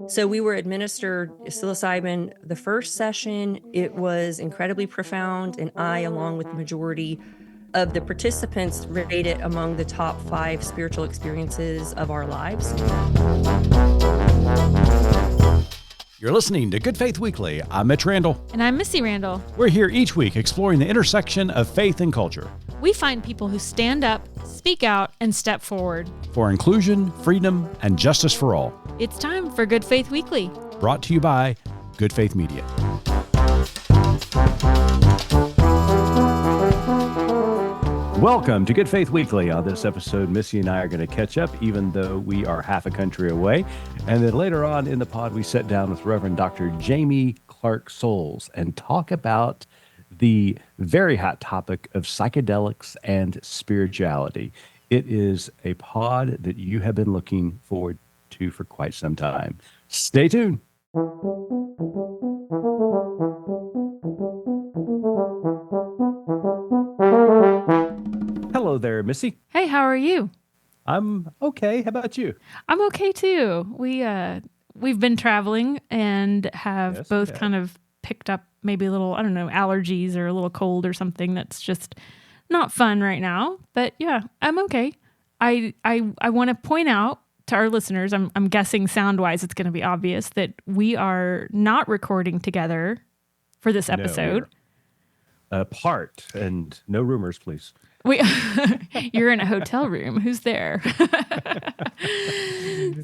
So we were administered psilocybin the first session. It was incredibly profound, and I, along with the majority of the participants, rated it among the top 5 spiritual experiences of our lives. You're listening to Good Faith Weekly. I'm Mitch Randall. And I'm Missy Randall. We're here each week exploring the intersection of faith and culture. We find people who stand up, speak out, and step forward. For inclusion, freedom, and justice for all. It's time for Good Faith Weekly. Brought to you by Good Faith Media. Welcome to Good Faith Weekly. On this episode, Missy and I are going to catch up, even though we are half a country away. And then later on in the pod, we sit down with Reverend Dr. Jaime Clark-Soles and talk about the very hot topic of psychedelics and spirituality. It is a pod that you have been looking forward to for quite some time. Stay tuned. Hello there, Missy. Hey, how are you? I'm okay. How about you? I'm okay too. We've been traveling and have both kind of picked up maybe a little, allergies or a little cold or something that's just not fun right now. But yeah, I'm okay. I want to point out to our listeners, I'm guessing sound-wise it's going to be obvious that we are not recording together for this episode. No, apart, and no rumors, please. You're in a hotel room. Who's there?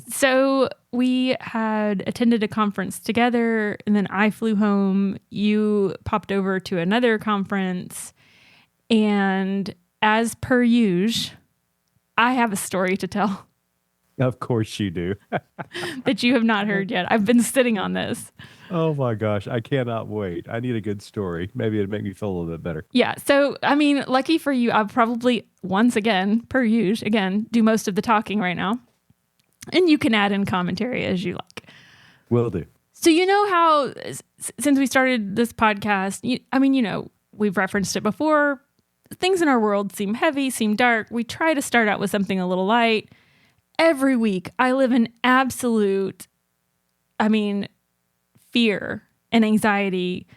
So we had attended a conference together, and then I flew home. You popped over to another conference, and as per usual, I have a story to tell. Of course you do. That you have not heard yet. I've been sitting on this. Oh my gosh, I cannot wait. I need a good story. Maybe it'd make me feel a little bit better. Yeah, so, lucky for you, I'll probably, once again, per usual, do most of the talking right now. And you can add in commentary as you like. Will do. So you know how, since we started this podcast, we've referenced it before, things in our world seem heavy, seem dark. We try to start out with something a little light. Every week, I live in absolute, fear and anxiety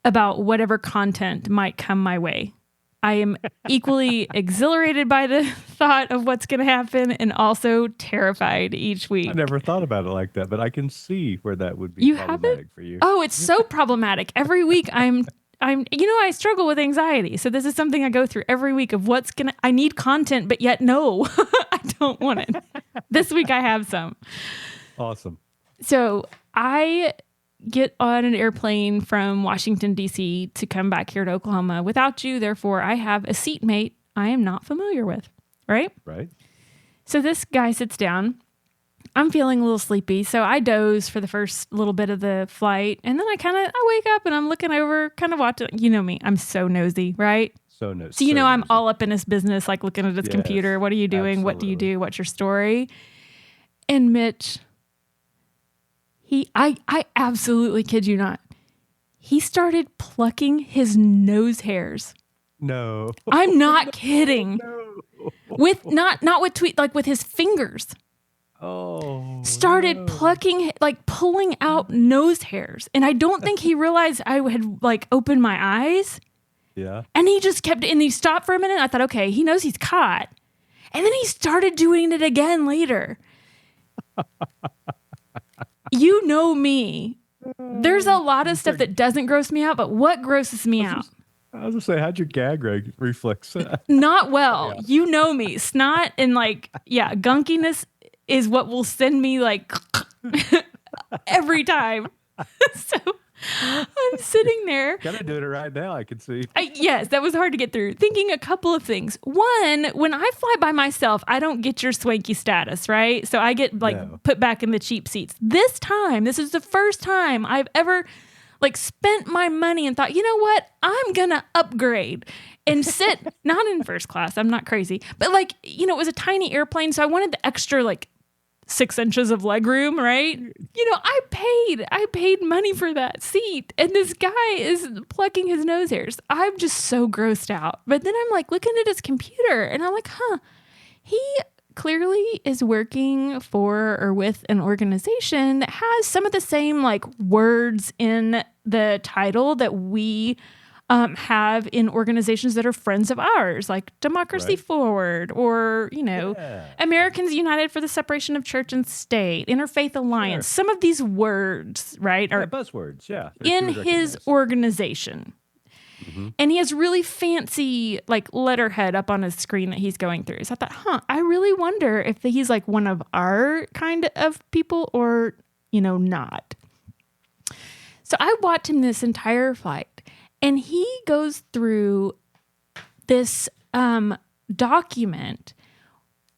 about whatever content might come my way. I am equally exhilarated by the thought of what's going to happen and also terrified each week. I never thought about it like that, but I can see where that would be problematic for you. Oh, it's so problematic. Every week I struggle with anxiety. So this is something I go through every week of I need content, but yet no, I don't want it. This week I have some. Awesome. So I get on an airplane from Washington, D.C. to come back here to Oklahoma without you. Therefore, I have a seatmate I am not familiar with, right? Right. So this guy sits down. I'm feeling a little sleepy, so I doze for the first little bit of the flight, and then I wake up and I'm looking over, kind of watching. You know me, I'm so nosy, right? So nosy. So I'm all up in his business, like looking at his computer. What are you doing? Absolutely. What do you do? What's your story? And Mitch, I absolutely kid you not, he started plucking his nose hairs. No. I'm not kidding. No. With not with like with his fingers. Oh. Started plucking, pulling out nose hairs. And I don't think he realized I had opened my eyes. Yeah. And he just kept, and he stopped for a minute. I thought, okay, he knows he's caught. And then he started doing it again later. You know me. There's a lot of stuff that doesn't gross me out, but what grosses me out? I was going to say, how'd your gag reflex? Not well. Yeah. You know me. Snot and gunkiness is what will send me every time. So I'm sitting there. Gotta do it right now, I can see. Yes, that was hard to get through. Thinking a couple of things. One, when I fly by myself, I don't get your swanky status, right? So I get put back in the cheap seats. This is the first time I've ever spent my money and thought, you know what? I'm gonna upgrade and sit not in first class. I'm not crazy, but it was a tiny airplane, so I wanted the extra 6 inches of leg room, right? I paid money for that seat, and this guy is plucking his nose hairs. I'm just so grossed out. But then I'm looking at his computer, and I'm he clearly is working for or with an organization that has some of the same like words in the title that we have in organizations that are friends of ours, like Democracy Forward, or, Americans United for the Separation of Church and State, Interfaith Alliance. Some of these words, right, are buzzwords, in his organization. Mm-hmm. And he has really fancy like letterhead up on his screen that he's going through. So I thought, I really wonder if he's like one of our kind of people or, not. So I watched him this entire flight. And he goes through this document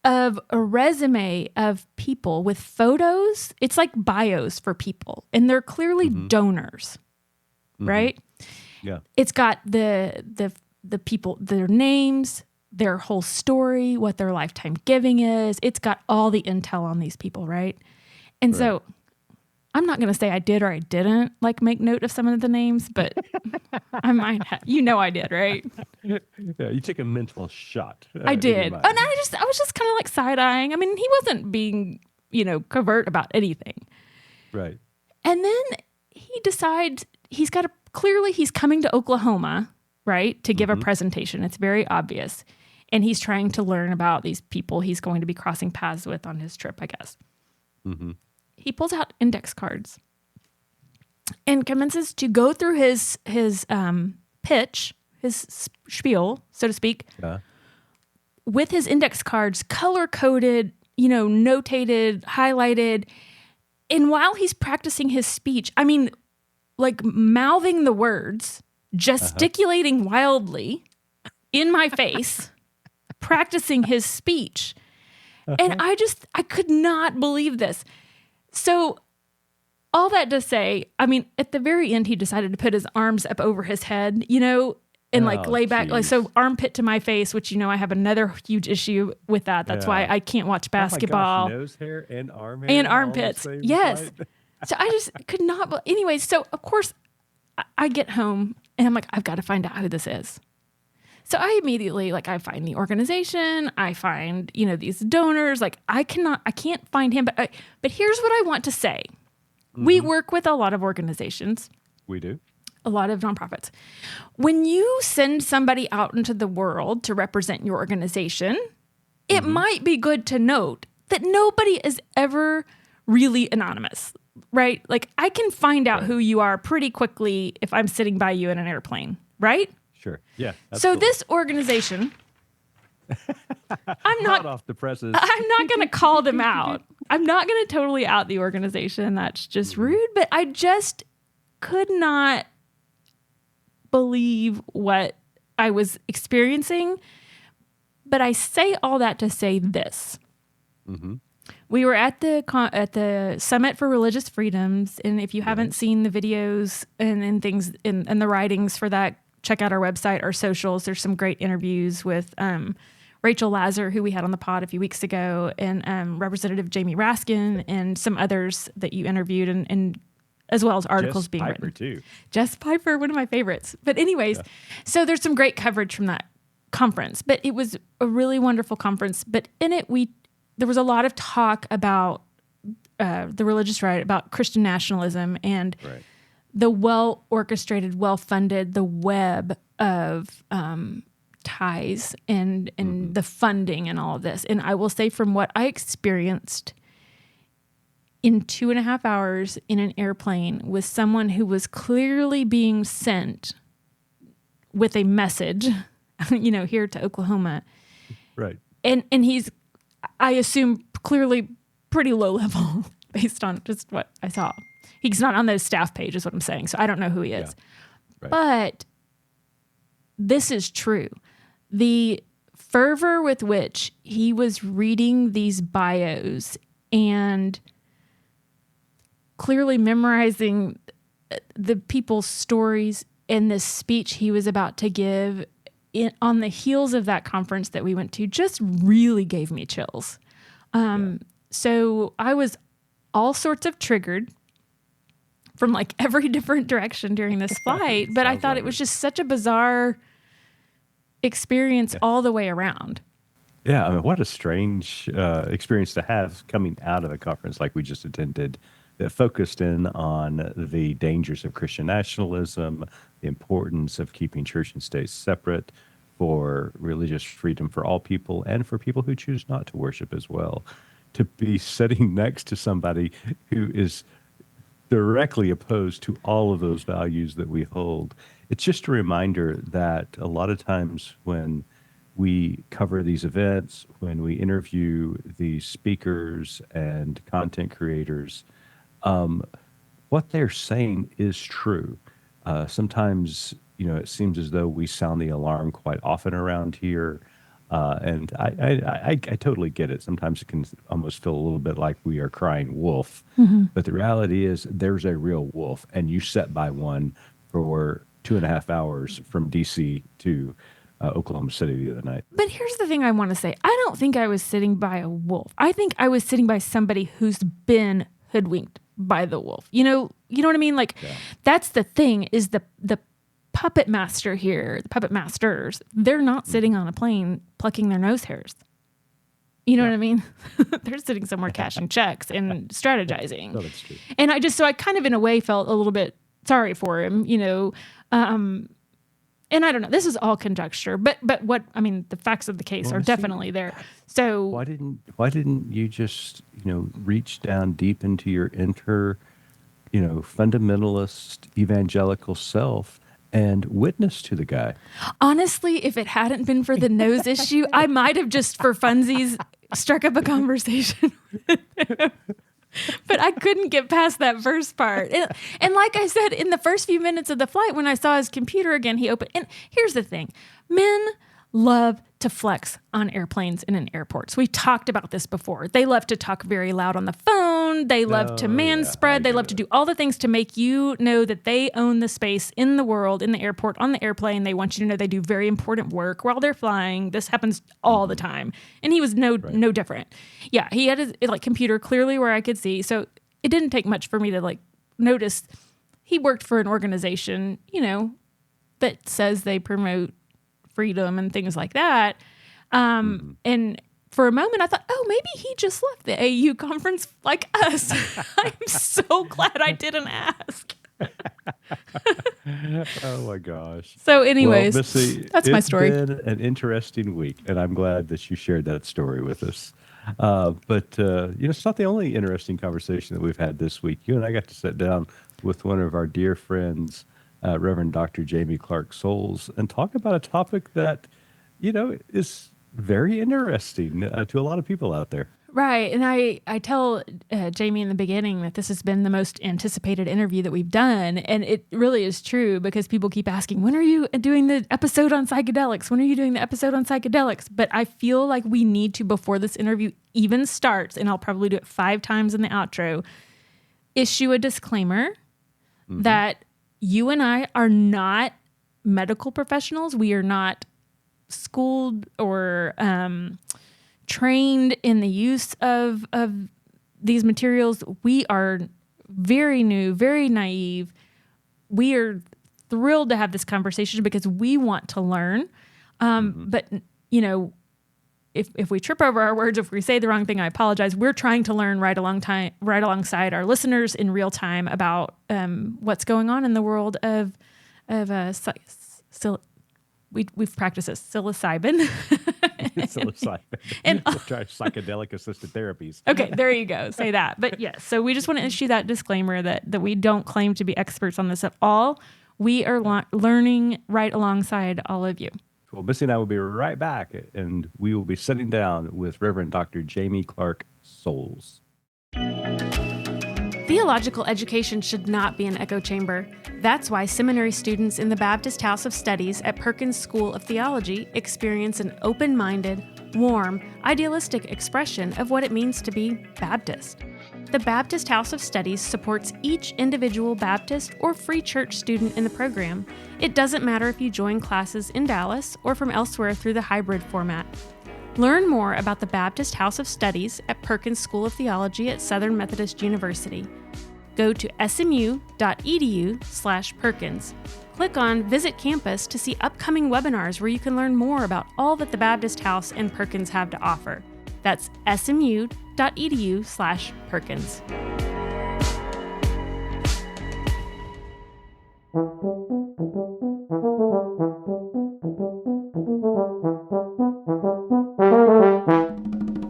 of a resume of people with photos. It's like bios for people, and they're clearly donors, right? Yeah. It's got the people, their names, their whole story, what their lifetime giving is. It's got all the intel on these people, right? And so I'm not going to say I did or I didn't like make note of some of the names, but I might have. I did, right? Yeah, you took a mental shot. I did. And I was just kind of like side-eyeing. I mean, he wasn't being, covert about anything. Right. And then he decides he's coming to Oklahoma, right, to give a presentation. It's very obvious. And he's trying to learn about these people he's going to be crossing paths with on his trip, I guess. Mm-hmm. He pulls out index cards and commences to go through his pitch, his spiel, so to speak, with his index cards, color-coded, notated, highlighted. And while he's practicing his speech, I mean, like mouthing the words, gesticulating wildly in my face, practicing his speech. And I could not believe this. So all that to say, I mean, at the very end, he decided to put his arms up over his head, and like lay back, like so armpit to my face, which, I have another huge issue with that. That's why I can't watch basketball. Oh my gosh, nose hair and arm hair. And armpits. Yes. So I just could not. Anyways, so of course I get home and I'm like, I've got to find out who this is. So I immediately, I find the organization, I find, these donors, I can't find him, but here's what I want to say. Mm-hmm. We work with a lot of organizations. We do. A lot of nonprofits. When you send somebody out into the world to represent your organization, it might be good to note that nobody is ever really anonymous, right? Like I can find out who you are pretty quickly if I'm sitting by you in an airplane, right? Sure. Yeah. Absolutely. So this organization, I'm not off the presses. I'm not going to call them out. I'm not going to totally out the organization. That's just rude. But I just could not believe what I was experiencing. But I say all that to say this. Mm-hmm. We were at the Summit for Religious Freedoms, and if you haven't seen the videos and things and the writings for that, check out our website, our socials. There's some great interviews with Rachel Lazar, who we had on the pod a few weeks ago, and Representative Jamie Raskin, and some others that you interviewed, and as well as articles being written. Too. Jess Piper, one of my favorites. But anyways, so there's some great coverage from that conference. But it was a really wonderful conference. But in it, there was a lot of talk about the religious right, about Christian nationalism, and the well-orchestrated, well-funded, the web of ties and the funding and all of this. And I will say from what I experienced in 2.5 hours in an airplane with someone who was clearly being sent with a message, here to Oklahoma. Right. And he's, I assume, clearly pretty low level based on just what I saw. He's not on the staff page is what I'm saying. So I don't know who he is. Yeah. Right. But this is true. The fervor with which he was reading these bios and clearly memorizing the people's stories in this speech he was about to give on the heels of that conference that we went to just really gave me chills. So I was all sorts of triggered from every different direction during this flight, but I thought it was just such a bizarre experience all the way around. Yeah, I mean, what a strange experience to have coming out of a conference like we just attended that focused in on the dangers of Christian nationalism, the importance of keeping church and state separate, for religious freedom for all people, and for people who choose not to worship as well. To be sitting next to somebody who is directly opposed to all of those values that we hold, it's just a reminder that a lot of times when we cover these events, when we interview these speakers and content creators, what they're saying is true. Sometimes, it seems as though we sound the alarm quite often around here. And I totally get it. Sometimes it can almost feel a little bit like we are crying wolf. Mm-hmm. But the reality is there's a real wolf, and you sat by one for 2.5 hours from D.C. to Oklahoma City the other night. But here's the thing I want to say. I don't think I was sitting by a wolf. I think I was sitting by somebody who's been hoodwinked by the wolf. You know what I mean? Like, That's the thing, is the puppet master here, the puppet masters, they're not sitting on a plane plucking their nose hairs. You know what I mean? They're sitting somewhere cashing checks and strategizing. No, that's true. And I kind of in a way felt a little bit sorry for him, and I don't know, this is all conjecture, but the facts of the case are definitely there. So why didn't you just, reach down deep into your fundamentalist evangelical self and witness to the guy? Honestly, if it hadn't been for the nose issue, I might have just for funsies struck up a conversation with him. But I couldn't get past that first part. And like I said, in the first few minutes of the flight, when I saw his computer again, he opened. And here's the thing. Men love to flex on airplanes and in airports. We talked about this before. They love to talk very loud on the phone. They love to spread. They love to do all the things to make you know that they own the space in the world, in the airport, on the airplane. They want you to know they do very important work while they're flying. This happens all the time. And he was no different. Yeah, he had his computer clearly where I could see. So it didn't take much for me to notice he worked for an organization, that says they promote freedom and things like that. And for a moment I thought, maybe he just left the AU conference like us. I'm so glad I didn't ask. Oh my gosh. So anyways, well, Missy, that's my story. It's been an interesting week, and I'm glad that you shared that story with us. But it's not the only interesting conversation that we've had this week. You and I got to sit down with one of our dear friends, Reverend Dr. Jaime Clark-Soles, and talk about a topic that, is very interesting to a lot of people out there. Right. And I tell Jamie in the beginning that this has been the most anticipated interview that we've done. And it really is true, because people keep asking, when are you doing the episode on psychedelics? When are you doing the episode on psychedelics? But I feel like we need to, before this interview even starts, and I'll probably do it 5 times in the outro, issue a disclaimer that you and I are not medical professionals. We are not schooled or trained in the use of these materials. We are very new, very naive. We are thrilled to have this conversation because we want to learn. But if we trip over our words, if we say the wrong thing, I apologize. We're trying to learn right alongside our listeners in real time about what's going on in the world of we've practiced this psilocybin. Psilocybin. And we'll try psychedelic assisted therapies. Okay, there you go. Say that. But yes, so we just want to issue that disclaimer that we don't claim to be experts on this at all. We are learning right alongside all of you. Well, Missy and I will be right back, and we will be sitting down with Reverend Dr. Jaime Clark-Soles. Theological education should not be an echo chamber. That's why seminary students in the Baptist House of Studies at Perkins School of Theology experience an open-minded, warm, idealistic expression of what it means to be Baptist. The Baptist House of Studies supports each individual Baptist or Free Church student in the program. It doesn't matter if you join classes in Dallas or from elsewhere through the hybrid format. Learn more about the Baptist House of Studies at Perkins School of Theology at Southern Methodist University. Go to smu.edu/Perkins. Click on Visit Campus to see upcoming webinars where you can learn more about all that the Baptist House and Perkins have to offer. That's smu.edu/Perkins.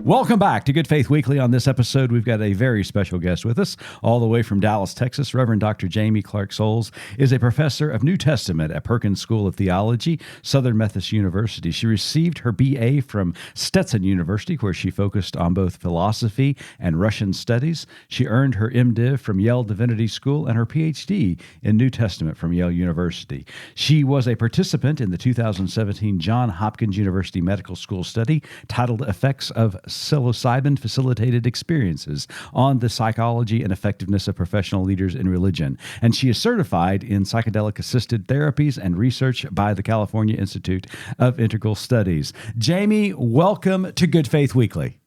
Welcome back to Good Faith Weekly. On this episode, we've got a very special guest with us, all the way from Dallas, Texas. Reverend Dr. Jaime Clark-Soles is a professor of New Testament at Perkins School of Theology, Southern Methodist University. She received her BA from Stetson University, where she focused on both philosophy and Russian studies. She earned her MDiv from Yale Divinity School and her PhD in New Testament from Yale University. She was a participant in the 2017 Johns Hopkins University Medical School study titled Effects of Psilocybin-Facilitated Experiences on the Psychology and Effectiveness of Professional Leaders in Religion. And she is certified in psychedelic-assisted therapies and research by the California Institute of Integral Studies. Jaime, welcome to Good Faith Weekly.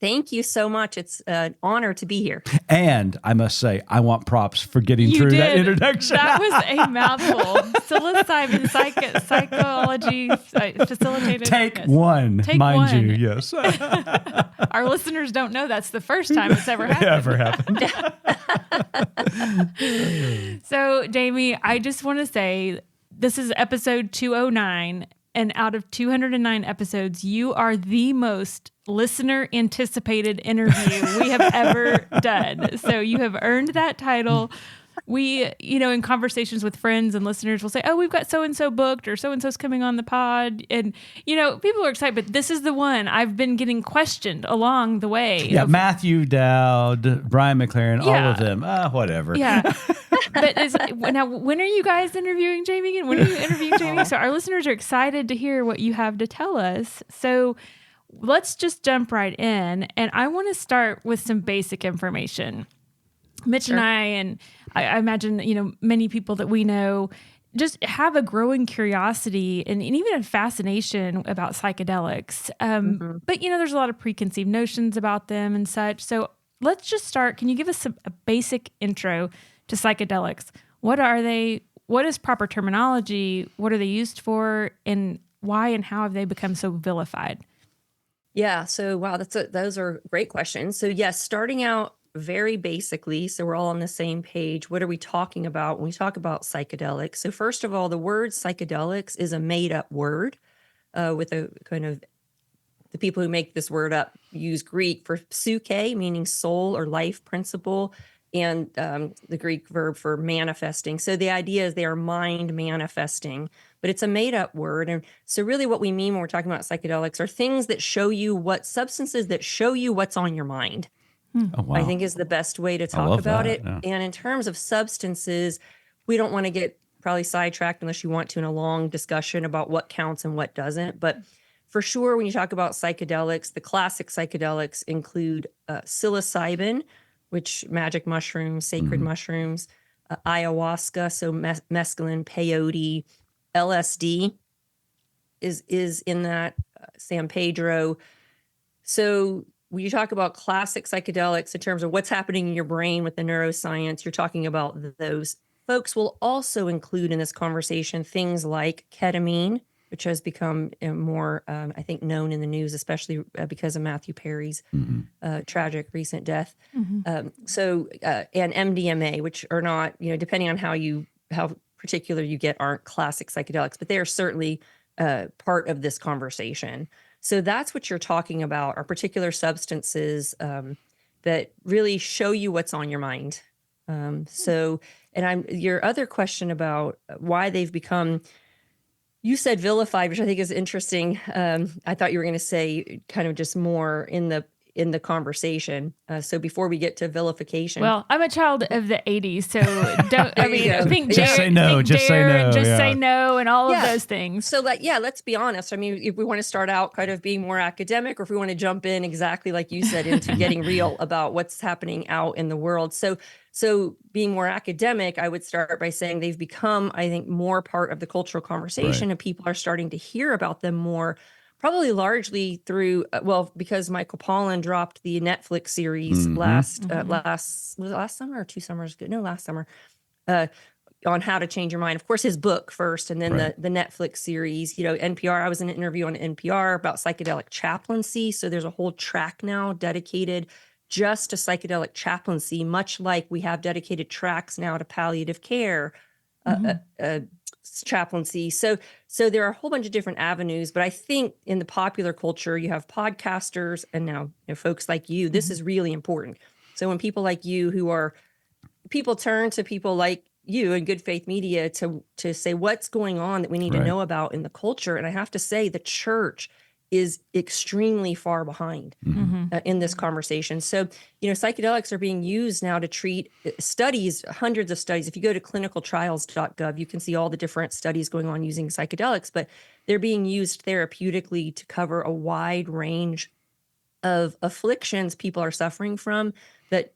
Thank you so much. It's an honor to be here. And I must say, I want props for getting through that introduction. That was a mouthful. Psilocybin psychology facilitated. Take one, mind one. you, yes. Our listeners don't know that's the first time it's ever happened. So, Jaime, I just want to say this is episode 209. And out of 209 episodes, you are the most listener-anticipated interview we have ever done. So you have earned that title. We, in conversations with friends and listeners, we'll say, oh, we've got so-and-so booked or so-and-so's coming on the pod. And, people are excited, but this is the one. I've been getting questioned along the way. Yeah, Matthew Dowd, Brian McLaren, all of them. Whatever. Yeah. But now, when are you guys interviewing Jaime again? When are you interviewing Jaime? So our listeners are excited to hear what you have to tell us. So let's just jump right in. And I want to start with some basic information. Mitch and I imagine, many people that we know just have a growing curiosity and even a fascination about psychedelics. But, there's a lot of preconceived notions about them and such. So let's just start. Can you give us a basic intro to psychedelics? What are they? What is proper terminology? What are they used for? And why and how have they become so vilified? Yeah. So, wow, those are great questions. So, yes, starting out very basically, so we're all on the same page. What are we talking about when we talk about psychedelics? So, first of all, the word psychedelics is a made-up word with a kind of, the people who make this word up use Greek for psyche, meaning soul or life principle, and the Greek verb for manifesting. So the idea is they are mind manifesting, but it's a made-up word. And so really what we mean when we're talking about psychedelics are things that show you substances that show you what's on your mind. Oh, wow. I think is the best way to talk about it. Yeah. And in terms of substances, we don't want to get probably sidetracked unless you want to in a long discussion about what counts and what doesn't. But for sure, when you talk about psychedelics, the classic psychedelics include psilocybin, which magic mushrooms, sacred mushrooms, ayahuasca, so mescaline, peyote, LSD is in that, San Pedro. So when you talk about classic psychedelics in terms of what's happening in your brain with the neuroscience, you're talking about those. Folks will also include in this conversation things like ketamine, which has become more, I think, known in the news, especially because of Matthew Perry's tragic recent death. And MDMA, which are not, depending on how particular you get, aren't classic psychedelics, but they are certainly part of this conversation. So that's what you're talking about, are particular substances that really show you what's on your mind. Your other question about why they've become, you said vilified, which I think is interesting. I thought you were going to say kind of just more in the conversation. So before we get to vilification. Well, I'm a child of the 80s, so don't, think just say no, just say no, and all of those things. So let's be honest. I mean, if we want to start out kind of being more academic, or if we want to jump in exactly like you said into getting real about what's happening out in the world. So being more academic, I would start by saying they've become, I think, more part of the cultural conversation, and people are starting to hear about them more. probably largely through, because Michael Pollan dropped the Netflix series last summer or 2 summers ago? No, last summer, on how to change your mind. Of course, his book first, and then the Netflix series. NPR. I was in an interview on NPR about psychedelic chaplaincy. So there's a whole track now dedicated just to psychedelic chaplaincy, much like we have dedicated tracks now to palliative care chaplaincy. So there are a whole bunch of different avenues. But I think in the popular culture, you have podcasters and now folks like you. This is really important. So when people like you people turn to people like you and Good Faith Media to say what's going on that we need to know about in the culture. And I have to say the church is extremely far behind in this conversation. So, psychedelics are being used now to treat studies, hundreds of studies. If you go to clinicaltrials.gov, you can see all the different studies going on using psychedelics, but they're being used therapeutically to cover a wide range of afflictions people are suffering from that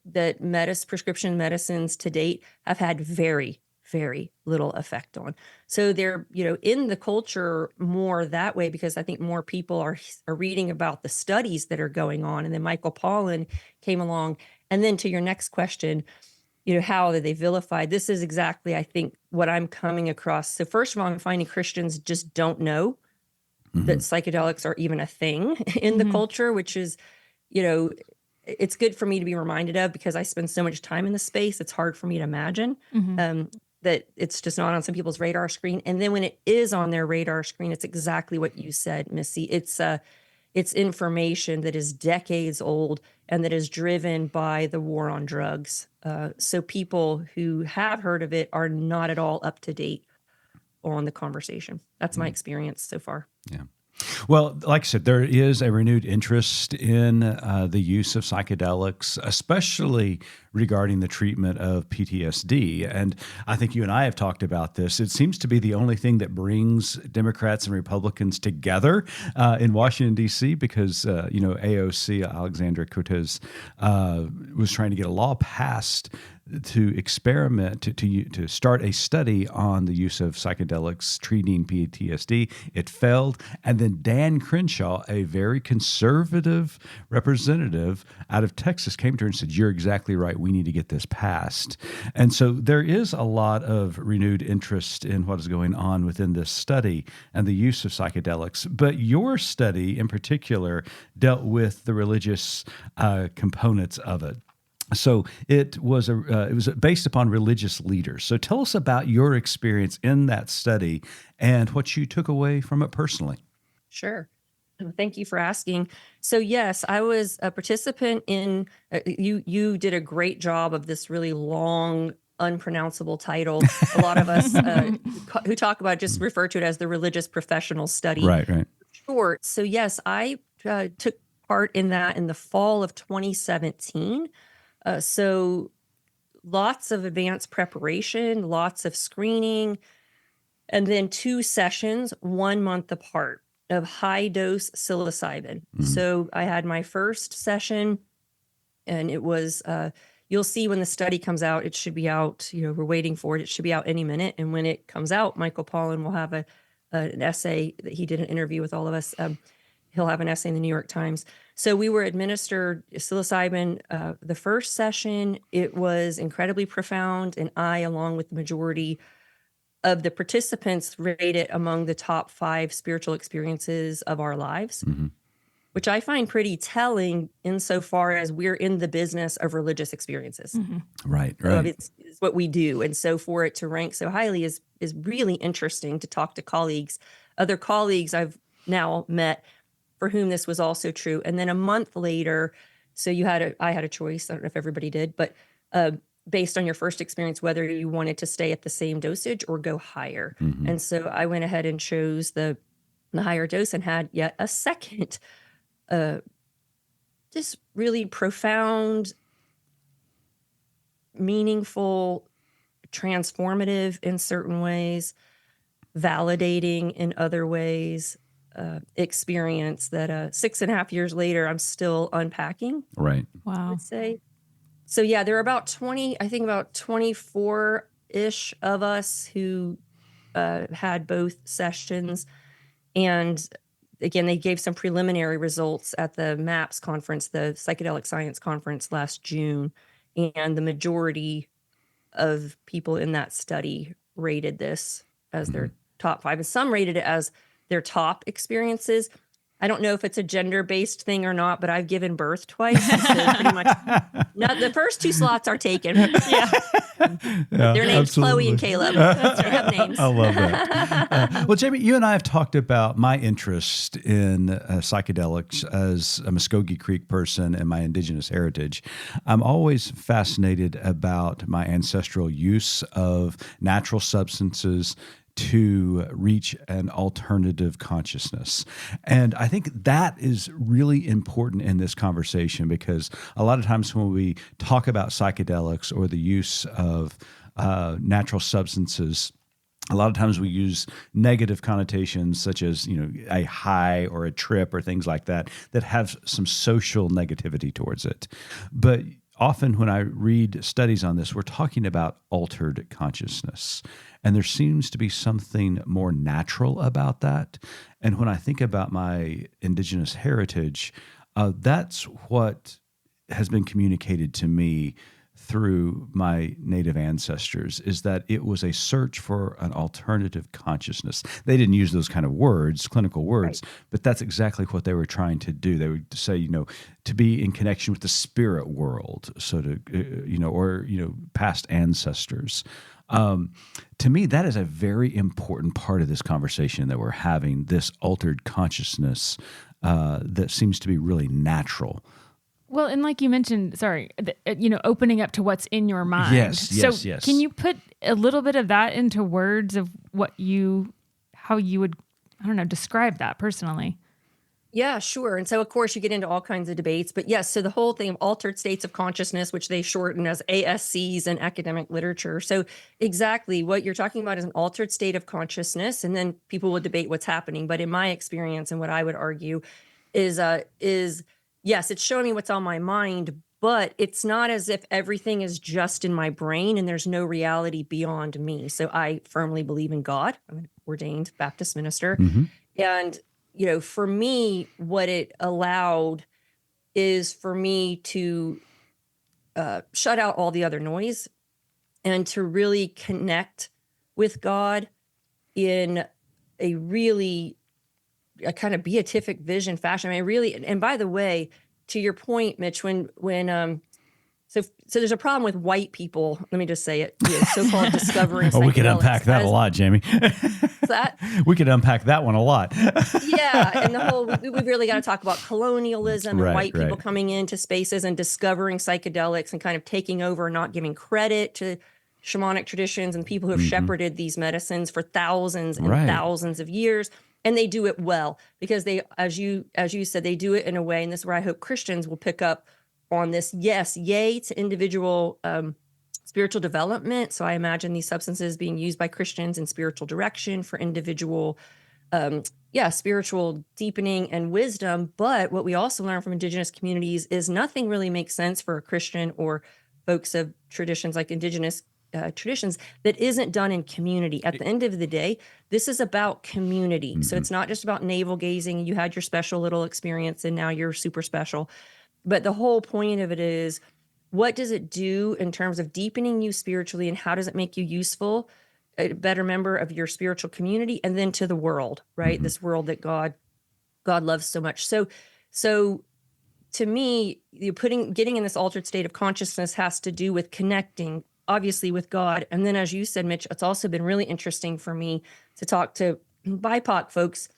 prescription medicines to date have had very, very little effect on. So they're, in the culture more that way, because I think more people are reading about the studies that are going on. And then Michael Pollan came along. And then to your next question, how are they vilified? This is exactly, I think, what I'm coming across. So first of all, I'm finding Christians just don't know that psychedelics are even a thing in the culture, which is, it's good for me to be reminded of because I spend so much time in the space. It's hard for me to imagine that it's just not on some people's radar screen. And then when it is on their radar screen, it's exactly what you said, Missy. It's information that is decades old and that is driven by the war on drugs. So people who have heard of it are not at all up to date on the conversation. That's my experience so far. Yeah. Well, like I said, there is a renewed interest in the use of psychedelics, especially regarding the treatment of PTSD. And I think you and I have talked about this. It seems to be the only thing that brings Democrats and Republicans together in Washington, D.C., because, AOC, Alexandria Cortez, was trying to get a law passed to experiment, to start a study on the use of psychedelics treating PTSD. It failed. And then Dan Crenshaw, a very conservative representative out of Texas, came to her and said, "You're exactly right. We need to get this passed." And so there is a lot of renewed interest in what is going on within this study and the use of psychedelics. But your study in particular dealt with the religious components of it. So it was based upon religious leaders. So tell us about your experience in that study and what you took away from it personally. Sure. Thank you for asking. So yes, I was a participant in, you did a great job of this really long, unpronounceable title. A lot of us who talk about it just refer to it as the religious professional study. Right. Short. So yes, I took part in that in the fall of 2017. So lots of advanced preparation, lots of screening, and then 2 sessions, 1 month apart, of high dose psilocybin. So I had my first session, and it was, you'll see when the study comes out, it should be out, we're waiting for it. It should be out any minute. And when it comes out, Michael Pollan will have an essay that he did an interview with all of us. He'll have an essay in the New York Times. So we were administered psilocybin the first session. It was incredibly profound. And I, along with the majority of the participants, rate it among the top 5 spiritual experiences of our lives, which I find pretty telling insofar as we're in the business of religious experiences. Right. So it's what we do. And so for it to rank so highly is really interesting to talk to other colleagues I've now met for whom this was also true. And then a month later, so I had a choice. I don't know if everybody did, but based on your first experience, whether you wanted to stay at the same dosage or go higher. And so I went ahead and chose the higher dose and had yet a second, just really profound, meaningful, transformative in certain ways, validating in other ways, experience that 6.5 years later, I'm still unpacking. Right. Wow. I would say. So yeah, there are about 24-ish of us who had both sessions. And again, they gave some preliminary results at the MAPS conference, the Psychedelic Science Conference last June, and the majority of people in that study rated this as their top 5, and some rated it as their top experiences. I don't know if it's a gender-based thing or not, but I've given birth twice, so pretty much the first 2 slots are taken. Yeah. Their names Chloe and Caleb. They have names. I love that. Well, Jamie, you and I have talked about my interest in psychedelics as a Muskogee Creek person and my indigenous heritage. I'm always fascinated about my ancestral use of natural substances to reach an alternative consciousness. And I think that is really important in this conversation, because a lot of times when we talk about psychedelics or the use of natural substances, a lot of times we use negative connotations such as, a high or a trip or things like that have some social negativity towards it. But often when I read studies on this, we're talking about altered consciousness. And there seems to be something more natural about that. And when I think about my indigenous heritage, that's what has been communicated to me through my native ancestors, is that it was a search for an alternative consciousness. They didn't use those kind of words, clinical words, right, but that's exactly what they were trying to do. They would say, to be in connection with the spirit world, so to, or past ancestors. To me, that is a very important part of this conversation that we're having, this altered consciousness that seems to be really natural. Well, and like you mentioned, opening up to what's in your mind. Yes. Can you put a little bit of that into words of how you would, describe that personally? Yeah, sure. And so, of course, you get into all kinds of debates. But yes, so the whole thing of altered states of consciousness, which they shorten as ASCs in academic literature. So exactly what you're talking about is an altered state of consciousness. And then people will debate what's happening. But in my experience, and what I would argue is yes, it's showing me what's on my mind, but it's not as if everything is just in my brain and there's no reality beyond me. So I firmly believe in God. I'm an ordained Baptist minister. Mm-hmm. And for me, what it allowed is for me to shut out all the other noise and to really connect with God in a kind of beatific vision fashion. I mean, really, and by the way, to your point, Mitch, so there's a problem with white people. Let me just say it. So-called discovering psychedelics. We could unpack that a lot, Jamie. We could unpack that one a lot. Yeah, and we've really got to talk about colonialism and white people coming into spaces and discovering psychedelics and kind of taking over and not giving credit to shamanic traditions and people who have shepherded these medicines for thousands and thousands of years. And they do it well because they, as you said, they do it in a way, and this is where I hope Christians will pick up on this. Yes, yay to individual spiritual development. So I imagine these substances being used by Christians in spiritual direction for individual, spiritual deepening and wisdom. But what we also learn from indigenous communities is nothing really makes sense for a Christian or folks of traditions like indigenous traditions that isn't done in community. At the end of the day, this is about community. Mm-hmm. So it's not just about navel gazing. You had your special little experience and now you're super special. But the whole point of it is, what does it do in terms of deepening you spiritually, and how does it make you useful, a better member of your spiritual community, and then to the world, right? Mm-hmm. This world that God loves so much. So to me, getting in this altered state of consciousness has to do with connecting, obviously, with God. And then, as you said, Mitch, it's also been really interesting for me to talk to BIPOC folks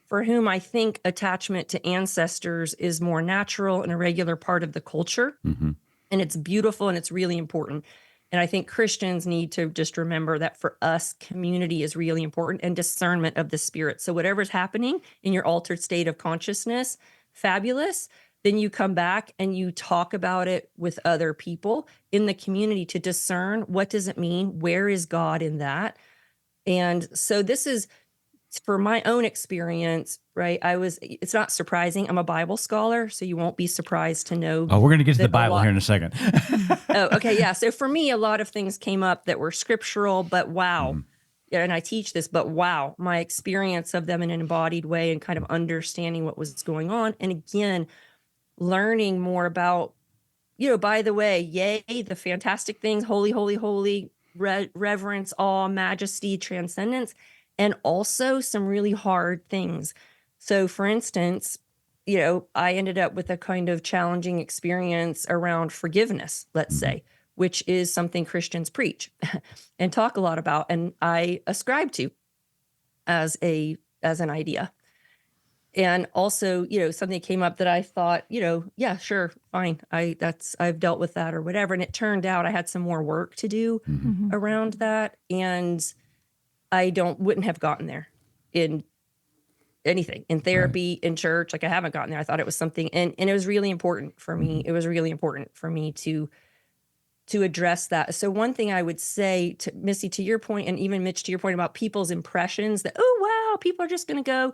for whom I think attachment to ancestors is more natural and a regular part of the culture. Mm-hmm. And it's beautiful and it's really important. And I think Christians need to just remember that for us, community is really important and discernment of the spirit. So whatever's happening in your altered state of consciousness, fabulous. Then you come back and you talk about it with other people in the community to discern, what does it mean? Where is God in that? And so this is, for my own experience, right? It's not surprising. I'm a Bible scholar, so you won't be surprised to know. Oh, we're going to get to the Bible here in a second. Oh, okay. Yeah. So for me, a lot of things came up that were scriptural, but wow, and I teach this, but wow, my experience of them in an embodied way and kind of understanding what was going on. And again, learning more about, by the way, yay, the fantastic things, holy, holy, holy, reverence, awe, majesty, transcendence, and also some really hard things. So for instance, I ended up with a kind of challenging experience around forgiveness, let's say, which is something Christians preach and talk a lot about, and I ascribe to as an idea. And also, something came up that I thought, yeah, sure, fine. I've dealt with that or whatever. And it turned out I had some more work to do around that. And I wouldn't have gotten there in anything, in therapy, in church. Like I haven't gotten there. I thought it was something, and it was really important for me. It was really important for me to address that. So one thing I would say to Missy, to your point, and even Mitch, to your point about people's impressions that, oh, wow, people are just going to go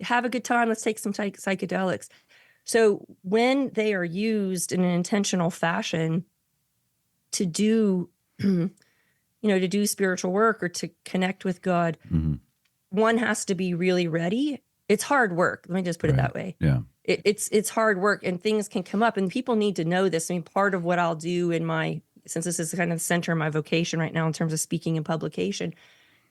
have a good time. Let's take some psychedelics. So when they are used in an intentional fashion to do, to do spiritual work or to connect with God, one has to be really ready. It's hard work. Let me just put it that way. Yeah. It's hard work, and things can come up, and people need to know this. I mean, part of what I'll do since this is kind of the center of my vocation right now in terms of speaking and publication,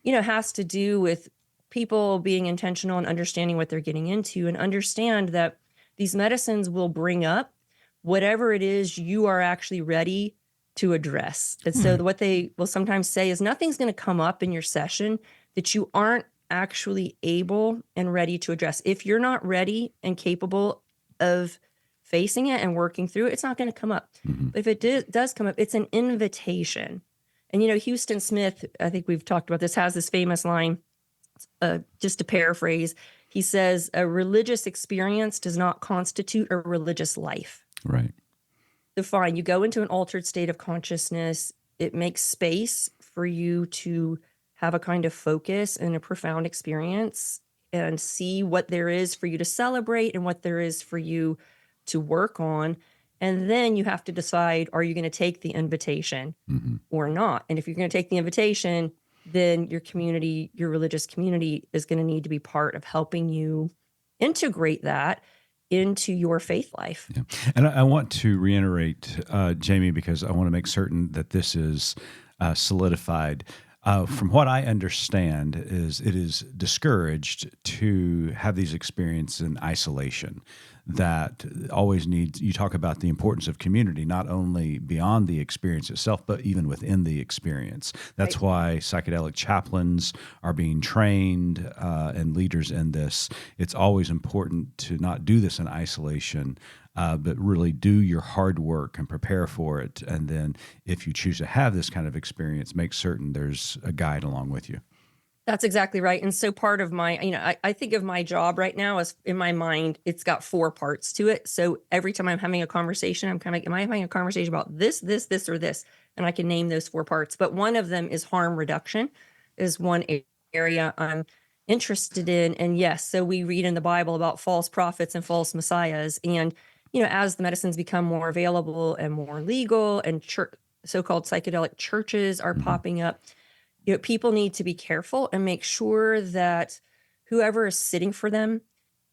has to do with people being intentional and understanding what they're getting into, and understand that these medicines will bring up whatever it is you are actually ready to address. And so what they will sometimes say is nothing's going to come up in your session that you aren't actually able and ready to address. If you're not ready and capable of facing it and working through it, it's not going to come up. But if it does come up, it's an invitation. And, Houston Smith, I think we've talked about this, has this famous line, just to paraphrase. He says, a religious experience does not constitute a religious life. Right. So fine, you go into an altered state of consciousness. It makes space for you to have a kind of focus and a profound experience and see what there is for you to celebrate and what there is for you to work on. And then you have to decide, are you going to take the invitation or not? And if you're going to take the invitation, then your community, your religious community, is going to need to be part of helping you integrate that into your faith life. Yeah. And I want to reiterate, Jaime, because I want to make certain that this is solidified. From what I understand, is it is discouraged to have these experiences in isolation. That always needs, you talk about the importance of community, not only beyond the experience itself, but even within the experience. That's why psychedelic chaplains are being trained and leaders in this. It's always important to not do this in isolation, but really do your hard work and prepare for it. And then if you choose to have this kind of experience, make certain there's a guide along with you. That's exactly right. And so part of my, I think of my job right now as, in my mind, it's got 4 parts to it. So every time I'm having a conversation, I'm kind of like, am I having a conversation about this, or this? And I can name those 4 parts. But one of them is harm reduction, is one area I'm interested in. And yes, so we read in the Bible about false prophets and false messiahs. And, as the medicines become more available and more legal, and so-called psychedelic churches are popping up, people need to be careful and make sure that whoever is sitting for them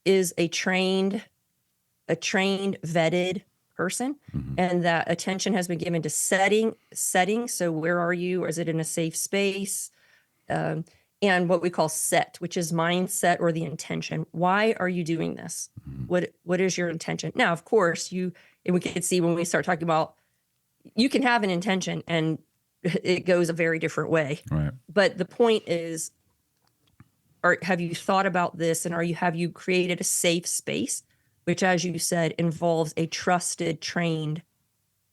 is a trained, vetted person, and that attention has been given to setting. So where are you? Or is it in a safe space? And what we call set, which is mindset or the intention. Why are you doing this? What is your intention? Now, of course, and we can see when we start talking about, you can have an intention and it goes a very different way. Right. But the point is, have you thought about this, and have you created a safe space, which, as you said, involves a trusted, trained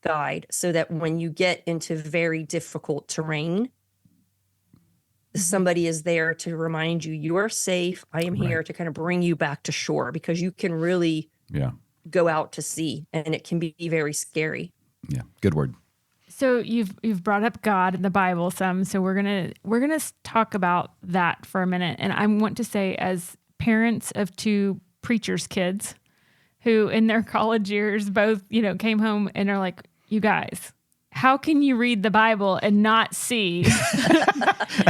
guide, so that when you get into very difficult terrain, somebody is there to remind you, you are safe. I am here to kind of bring you back to shore, because you can really go out to sea, and it can be very scary. Yeah. Good word. So you've brought up God in the Bible some, so we're gonna talk about that for a minute. And I want to say, as parents of 2 preachers' kids, who in their college years both came home and are like, you guys, how can you read the Bible and not see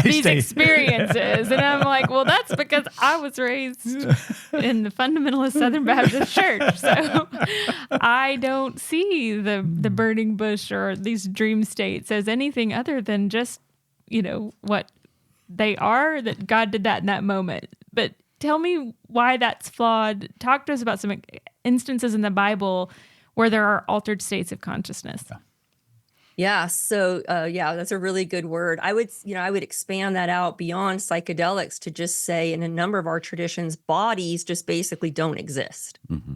these experiences? And I'm like, well, that's because I was raised in the fundamentalist Southern Baptist church. So I don't see the burning bush or these dream states as anything other than just, what they are, that God did that in that moment. But tell me why that's flawed. Talk to us about some instances in the Bible where there are altered states of consciousness. Yeah. So, that's a really good word. I would expand that out beyond psychedelics to just say in a number of our traditions, bodies just basically don't exist. Mm-hmm.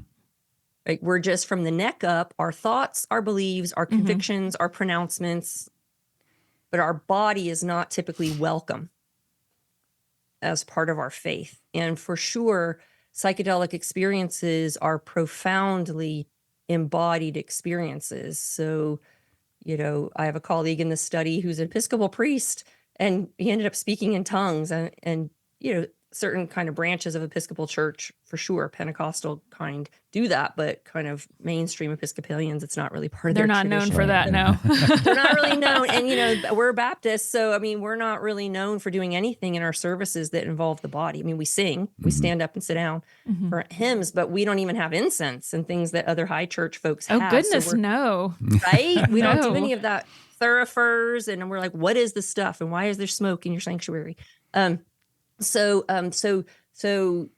Right? We're just from the neck up, our thoughts, our beliefs, our convictions, our pronouncements, but our body is not typically welcome as part of our faith. And for sure, psychedelic experiences are profoundly embodied experiences. So, I have a colleague in the study who's an Episcopal priest, and he ended up speaking in tongues and certain kind of branches of Episcopal church, for sure, Pentecostal kind do that, but kind of mainstream Episcopalians, it's not really part of their tradition. They're not known for that, no. They're not really known. And, we're Baptists, so, we're not really known for doing anything in our services that involve the body. We sing, we stand up and sit down for hymns, but we don't even have incense and things that other high church folks have. Oh, goodness, no. Right? We don't do any of that thurifers, and we're like, what is this stuff? And why is there smoke in your sanctuary? So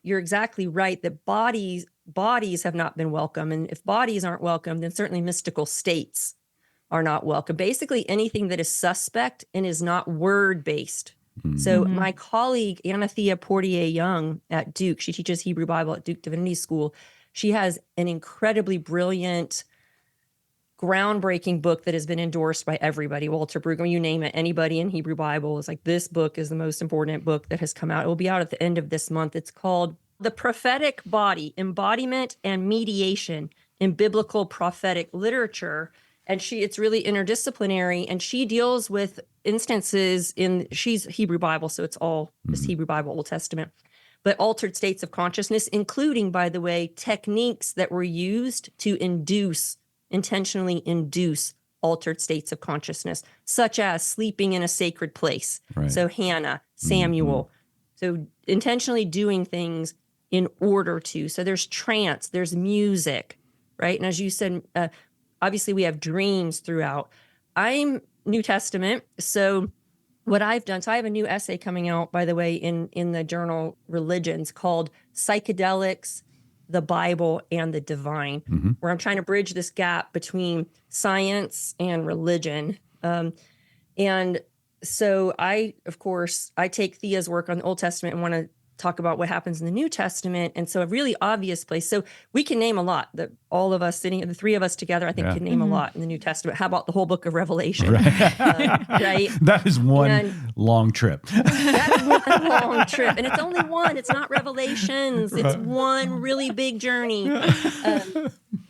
you're exactly right that bodies have not been welcome. And if bodies aren't welcome, then certainly mystical states are not welcome. Basically anything that is suspect and is not word-based. Mm-hmm. So my colleague, Anathea Portier-Young at Duke, she teaches Hebrew Bible at Duke Divinity School. She has an incredibly brilliant, groundbreaking book that has been endorsed by everybody. Walter Brueggemann, you name it, anybody in Hebrew Bible is like, this book is the most important book that has come out. It will be out at the end of this month. It's called The Prophetic Body, Embodiment and Mediation in Biblical Prophetic Literature. And it's really interdisciplinary, and she deals with instances she's Hebrew Bible, so it's all just Hebrew Bible, Old Testament, but altered states of consciousness, including, by the way, techniques that were used to intentionally induce altered states of consciousness, such as sleeping in a sacred place. Right. So Hannah, Samuel. So intentionally doing things in order to. So there's trance, there's music, right? And as you said, obviously we have dreams throughout. I'm New Testament. So what I've done, so I have a new essay coming out, by the way, in the journal Religions called Psychedelics, the Bible, and the Divine, where I'm trying to bridge this gap between science and religion. And so I take Thea's work on the Old Testament and want to talk about what happens in the New Testament. And so a really obvious place. So we can name a lot, that all of us sitting, the three of us together, I think can name a lot in the New Testament. How about the whole book of Revelation? Right? That is one long trip. That's one long trip. And it's only one. It's not Revelations. It's one really big journey.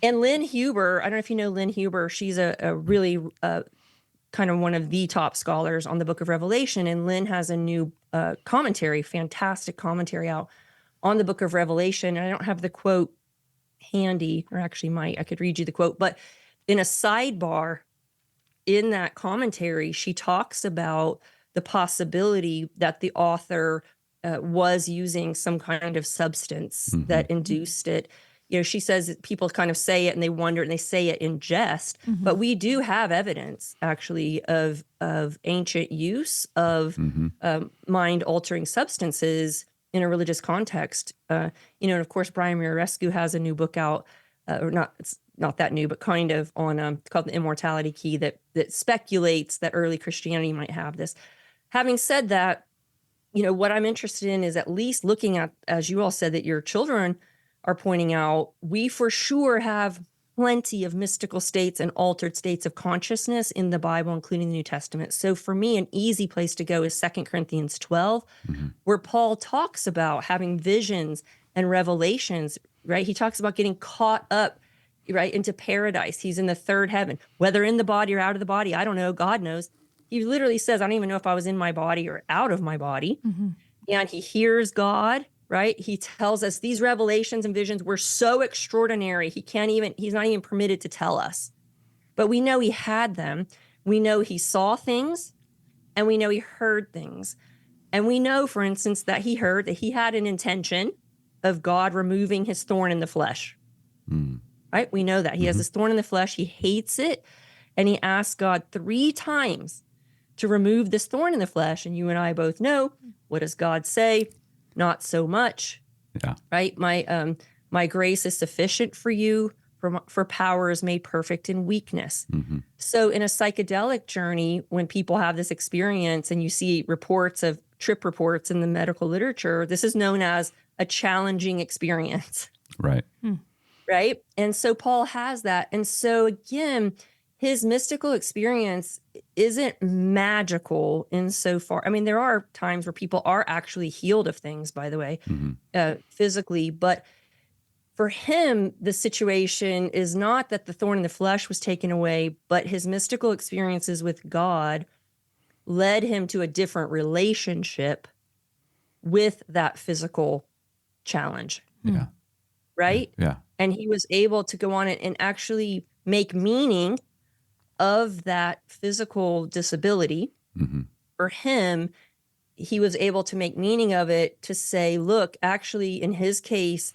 And Lynn Huber, I don't know if you know Lynn Huber. She's a really kind of one of the top scholars on the book of Revelation. And Lynn has a new commentary, fantastic commentary out on the book of Revelation. And I don't have the quote handy, or actually I could read you the quote, but in a sidebar in that commentary, she talks about the possibility that the author was using some kind of substance that induced it. She says that people kind of say it and they wonder, and they say it in jest, but we do have evidence actually of ancient use of mind-altering substances in a religious context. And of course, Brian Murarescu has a new book out, it's not that new, but kind of on, it's called The Immortality Key, that speculates that early Christianity might have this. Having said that, what I'm interested in is at least looking at, as you all said, that your children are pointing out, we for sure have plenty of mystical states and altered states of consciousness in the Bible, including the New Testament. So for me, an easy place to go is 2 Corinthians 12, where Paul talks about having visions and revelations, right? He talks about getting caught up, right, into paradise. He's in the third heaven, whether in the body or out of the body. I don't know. God knows. He literally says, I don't even know if I was in my body or out of my body. And he hears God. Right? He tells us these revelations and visions were so extraordinary. He's not even permitted to tell us, but we know he had them. We know he saw things, and we know he heard things. And we know, for instance, that he heard that he had an intention of God removing his thorn in the flesh. Right? We know that. He has this thorn in the flesh. He hates it. And he asks God 3 times to remove this thorn in the flesh. And you and I both know, what does God say? Not so much. Yeah. Right? My grace is sufficient for you, for power is made perfect in weakness. So in a psychedelic journey, when people have this experience and you see trip reports in the medical literature, this is known as a challenging experience. Right. Right? And so Paul has that. And so again, his mystical experience isn't magical insofar. I mean, there are times where people are actually healed of things, by the way, physically. But for him, the situation is not that the thorn in the flesh was taken away, but his mystical experiences with God led him to a different relationship with that physical challenge. Yeah. Right? Yeah. And he was able to go on it and actually make meaning of that physical disability. For him, he was able to make meaning of it to say, look, actually, in his case,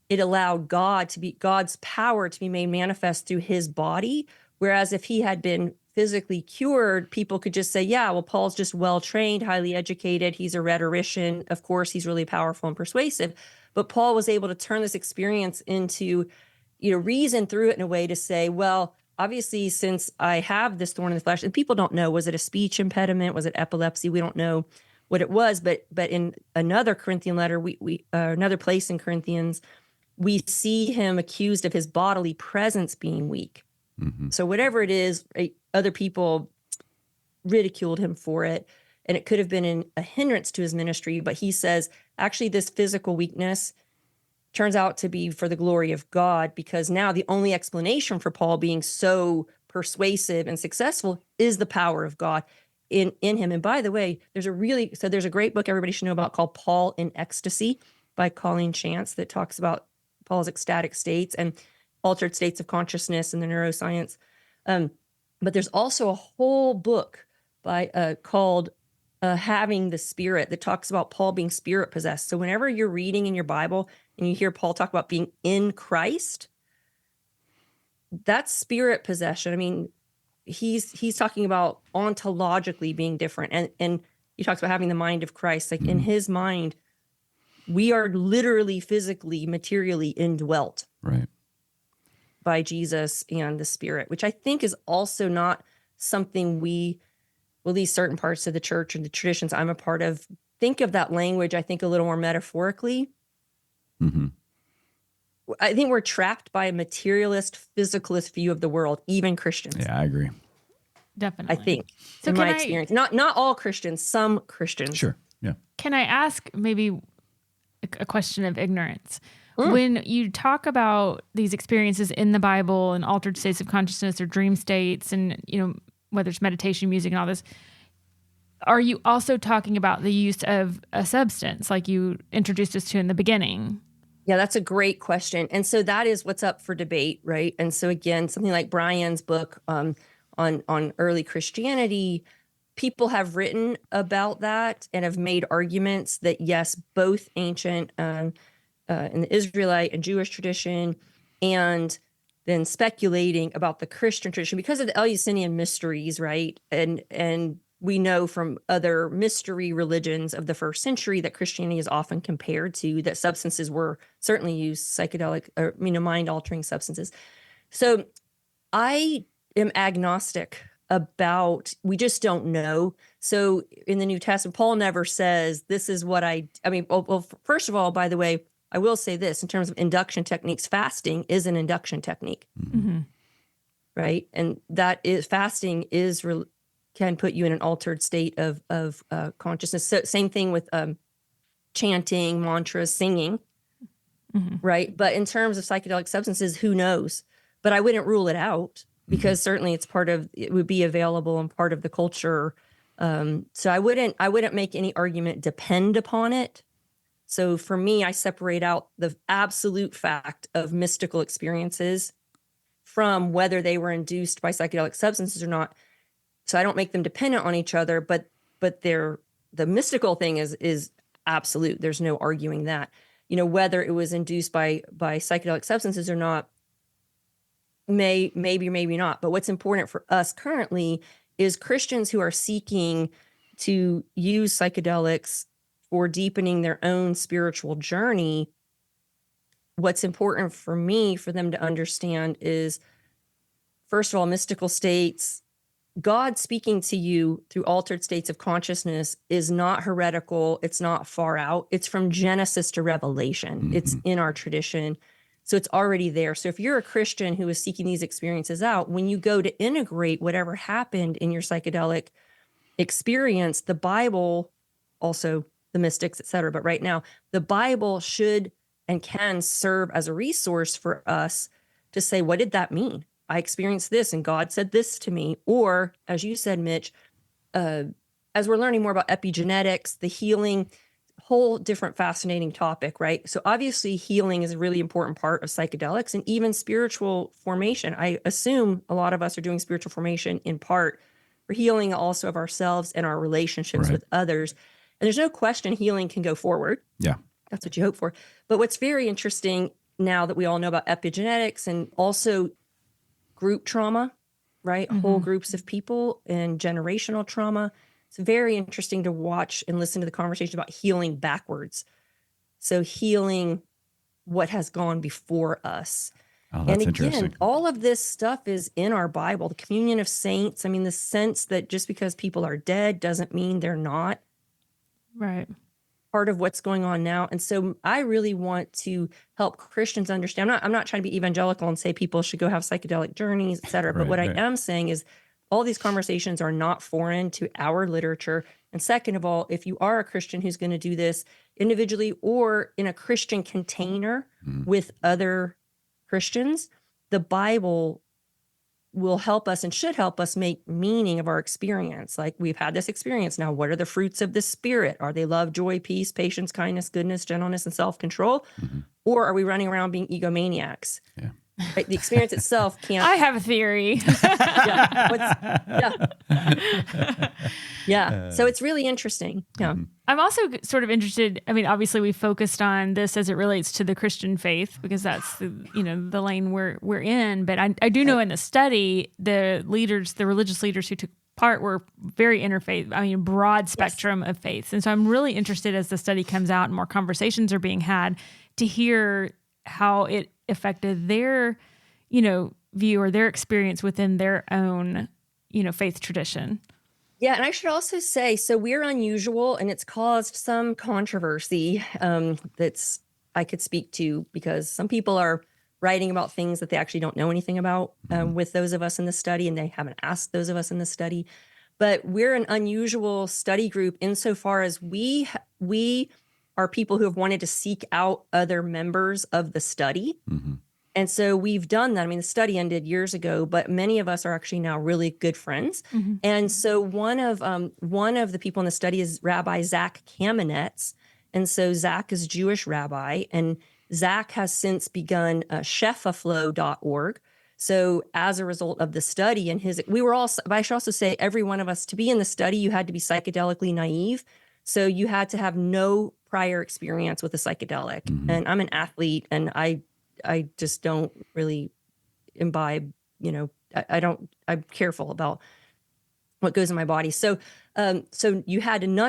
it allowed God's power to be made manifest through his body. Whereas if he had been physically cured, people could just say, yeah, well, Paul's just well-trained, highly educated. He's a rhetorician. Of course, he's really powerful and persuasive. But Paul was able to turn this experience into, reason through it in a way to say, well, obviously, since I have this thorn in the flesh, and people don't know, was it a speech impediment? Was it epilepsy? We don't know what it was. But in another Corinthian letter, another place in Corinthians, we see him accused of his bodily presence being weak. So whatever it is, other people ridiculed him for it, and it could have been a hindrance to his ministry. But he says, actually, this physical weakness turns out to be for the glory of God, because now the only explanation for Paul being so persuasive and successful is the power of God in him. And by the way, there's a great book everybody should know about called Paul in Ecstasy by Colleen Chance that talks about Paul's ecstatic states and altered states of consciousness and the neuroscience. But there's also a whole book called Having the Spirit that talks about Paul being spirit possessed. So whenever you're reading in your Bible and you hear Paul talk about being in Christ, that's spirit possession. I mean, he's talking about ontologically being different. And he talks about having the mind of Christ. Like in his mind, we are literally, physically, materially indwelt by Jesus and the Spirit, which I think is also not something these certain parts of the church and the traditions I'm a part of think of that language, I think, a little more metaphorically. I think we're trapped by a materialist, physicalist view of the world, even Christians. Yeah, I agree. Definitely. I think, so in my experience. Not all Christians, some Christians. Sure, yeah. Can I ask maybe a question of ignorance? When you talk about these experiences in the Bible and altered states of consciousness or dream states and, whether it's meditation, music, and all this, are you also talking about the use of a substance like you introduced us to in the beginning? Yeah, that's a great question. And so that is what's up for debate, right? And so again, something like Brian's book on early Christianity, people have written about that and have made arguments that, yes, both ancient in the Israelite and Jewish tradition, and then speculating about the Christian tradition because of the Eleusinian mysteries, right? And we know from other mystery religions of the first century that Christianity is often compared to, that substances were certainly used, psychedelic, or mind-altering substances. So I am agnostic about, we just don't know. So in the New Testament, Paul never says, this is what well, first of all, by the way, I will say this, in terms of induction techniques, fasting is an induction technique, right? And that is, fasting can put you in an altered state of consciousness. So same thing with chanting, mantras, singing, right? But in terms of psychedelic substances, who knows? But I wouldn't rule it out, because certainly it would be available and part of the culture. So I wouldn't make any argument depend upon it. So for me, I separate out the absolute fact of mystical experiences from whether they were induced by psychedelic substances or not. So I don't make them dependent on each other, but the mystical thing is absolute. There's no arguing that. Whether it was induced by psychedelic substances or not, maybe or maybe not. But what's important for us currently is Christians who are seeking to use psychedelics for deepening their own spiritual journey. What's important for me for them to understand is, first of all, mystical states, God speaking to you through altered states of consciousness is not heretical. It's not far out. It's from Genesis to Revelation. It's in our tradition. So it's already there. So if you're a Christian who is seeking these experiences out, when you go to integrate whatever happened in your psychedelic experience, the Bible, also the mystics, et cetera, but right now, the Bible should and can serve as a resource for us to say, what did that mean? I experienced this and God said this to me. Or, as you said, Mitch, as we're learning more about epigenetics, the healing, whole different fascinating topic, right? So obviously healing is a really important part of psychedelics and even spiritual formation. I assume a lot of us are doing spiritual formation in part for healing also of ourselves and our relationships with others. And there's no question healing can go forward. Yeah. That's what you hope for. But what's very interesting now that we all know about epigenetics and also group trauma, right? Whole groups of people and generational trauma. It's very interesting to watch and listen to the conversation about healing backwards. So healing what has gone before us. Oh, that's and again, interesting. all of this stuff is in our Bible, the communion of saints. I mean, the sense that just because people are dead doesn't mean they're not Right. part of what's going on now. And so I really want to help Christians understand. I'm not trying to be evangelical and say people should go have psychedelic journeys, et cetera. But what I am saying is all these conversations are not foreign to our literature. And second of all, if you are a Christian who's going to do this individually or in a Christian container with other Christians, the Bible will help us and should help us make meaning of our experience. Like, we've had this experience. Now, what are the fruits of the Spirit? Are they love, joy, peace, patience, kindness, goodness, gentleness, and self-control? Or are we running around being egomaniacs? Yeah. Right? The experience itself can't. I have a theory. Yeah. So it's really interesting. Yeah. I'm also sort of interested. I mean, obviously, we focused on this as it relates to the Christian faith because that's the lane we're in. But I do know in the study, the religious leaders who took part were very interfaith. I mean, broad spectrum of faiths. And so I'm really interested as the study comes out and more conversations are being had to hear how it affected their, view or their experience within their own, faith tradition. Yeah, and I should also say, so we're unusual, and it's caused some controversy that's I could speak to because some people are writing about things that they actually don't know anything about with those of us in the study, and they haven't asked those of us in the study. But we're an unusual study group insofar as we are people who have wanted to seek out other members of the study. And so we've done that. I mean, the study ended years ago, but many of us are actually now really good friends. And so one of the people in the study is Rabbi Zach Kamenetz. And so Zach is a Jewish rabbi, and Zach has since begun shefaflow.org. So as a result of the study and but I should also say every one of us, to be in the study, you had to be psychedelically naive. So you had to have no prior experience with a psychedelic. And I'm an athlete, and I just don't really imbibe, I'm careful about what goes in my body. So none